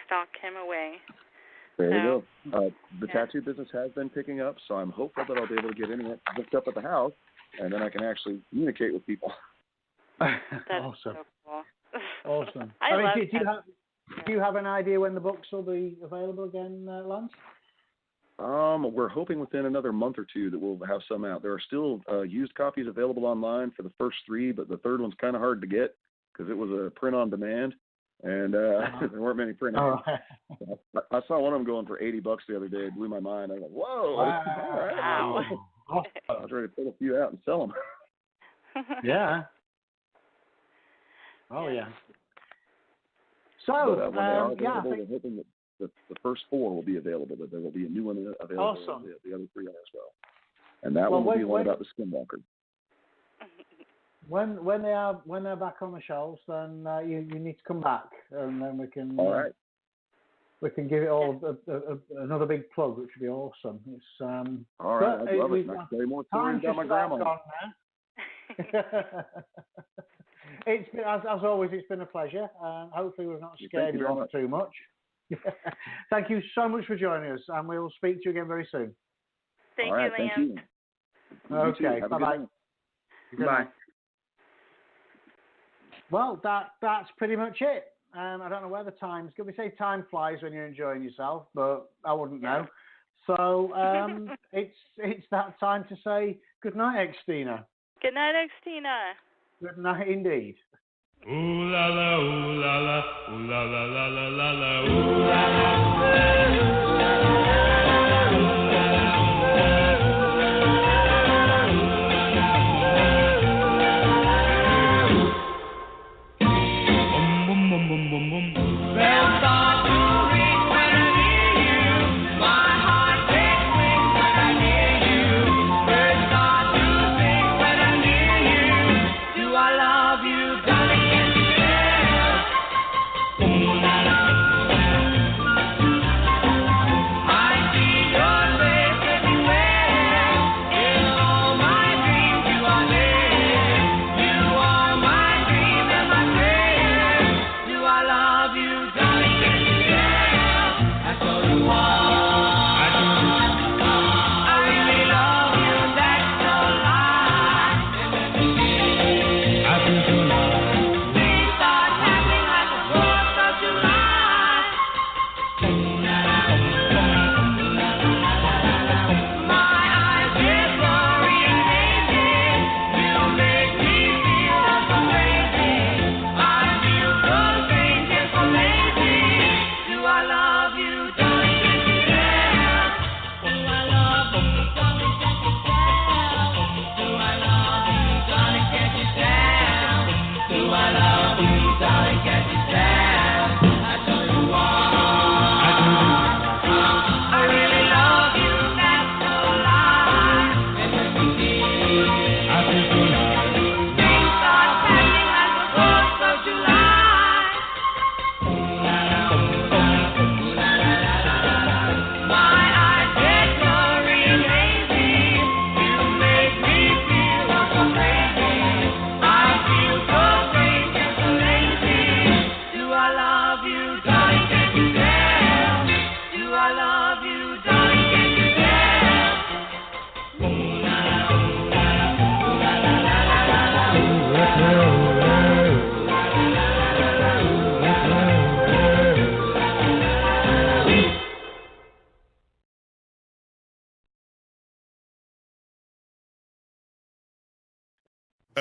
stalk him away. There you go. The tattoo business has been picking up, so I'm hopeful that I'll be able to get it hooked up at the house, and then I can actually communicate with people. That's awesome. So cool. Awesome. Do you have an idea when the books will be available again, Lance? We're hoping within another month or two that we'll have some out. There are still used copies available online for the first 3, but the third one's kind of hard to get because it was a print on demand, and there weren't many print. Oh. I saw one of them going for $80 the other day. It blew my mind. I was like, "Whoa!" Wow. All right. I was ready to pull a few out and sell them. Yeah. Oh yeah. So when they are available, I think we're hoping that the first 4 will be available, but there will be a new one available. Awesome. The other 3 are as well. And that one will be one about the Skinwalker. When they're back on the shelves, then you need to come back, and then we can. All right. We can give it all another big plug, which would be awesome. It's all right. I love it. I can tell you more stories about my grandma. It's been, as always, it's been a pleasure. Hopefully, we've not scared you off too much. Thank you so much for joining us, and we'll speak to you again very soon. Thank All right, you, Lance. Thank you. Okay, bye-bye. Bye. Well, that's pretty much it. I don't know where the time's going. We say time flies when you're enjoying yourself, but I wouldn't know. So it's that time to say good night, Xtina. Good night, Xtina. Good night indeed. Ooh la la, ooh la la, ooh la la la la la la, ooh la la.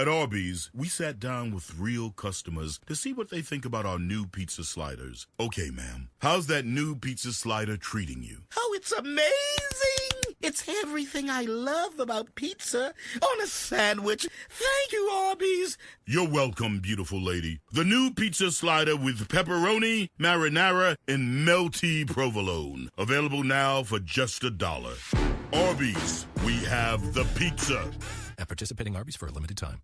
At Arby's, we sat down with real customers to see what they think about our new pizza sliders. Okay, ma'am, how's that new pizza slider treating you? Oh, it's amazing! It's everything I love about pizza on a sandwich. Thank you, Arby's. You're welcome, beautiful lady. The new pizza slider with pepperoni, marinara, and melty provolone. Available now for just $1. Arby's, we have the pizza. At participating Arby's for a limited time.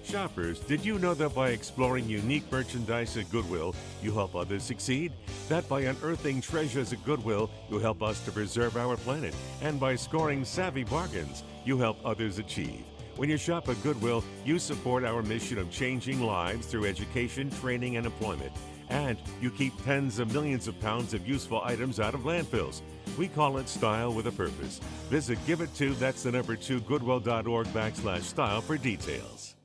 Shoppers, did you know that by exploring unique merchandise at Goodwill, you help others succeed? That by unearthing treasures at Goodwill, you help us to preserve our planet. And by scoring savvy bargains, you help others achieve. When you shop at Goodwill, you support our mission of changing lives through education, training, and employment. And you keep tens of millions of pounds of useful items out of landfills. We call it style with a purpose. Visit Give It To, that's the number 2, goodwill.org/style for details.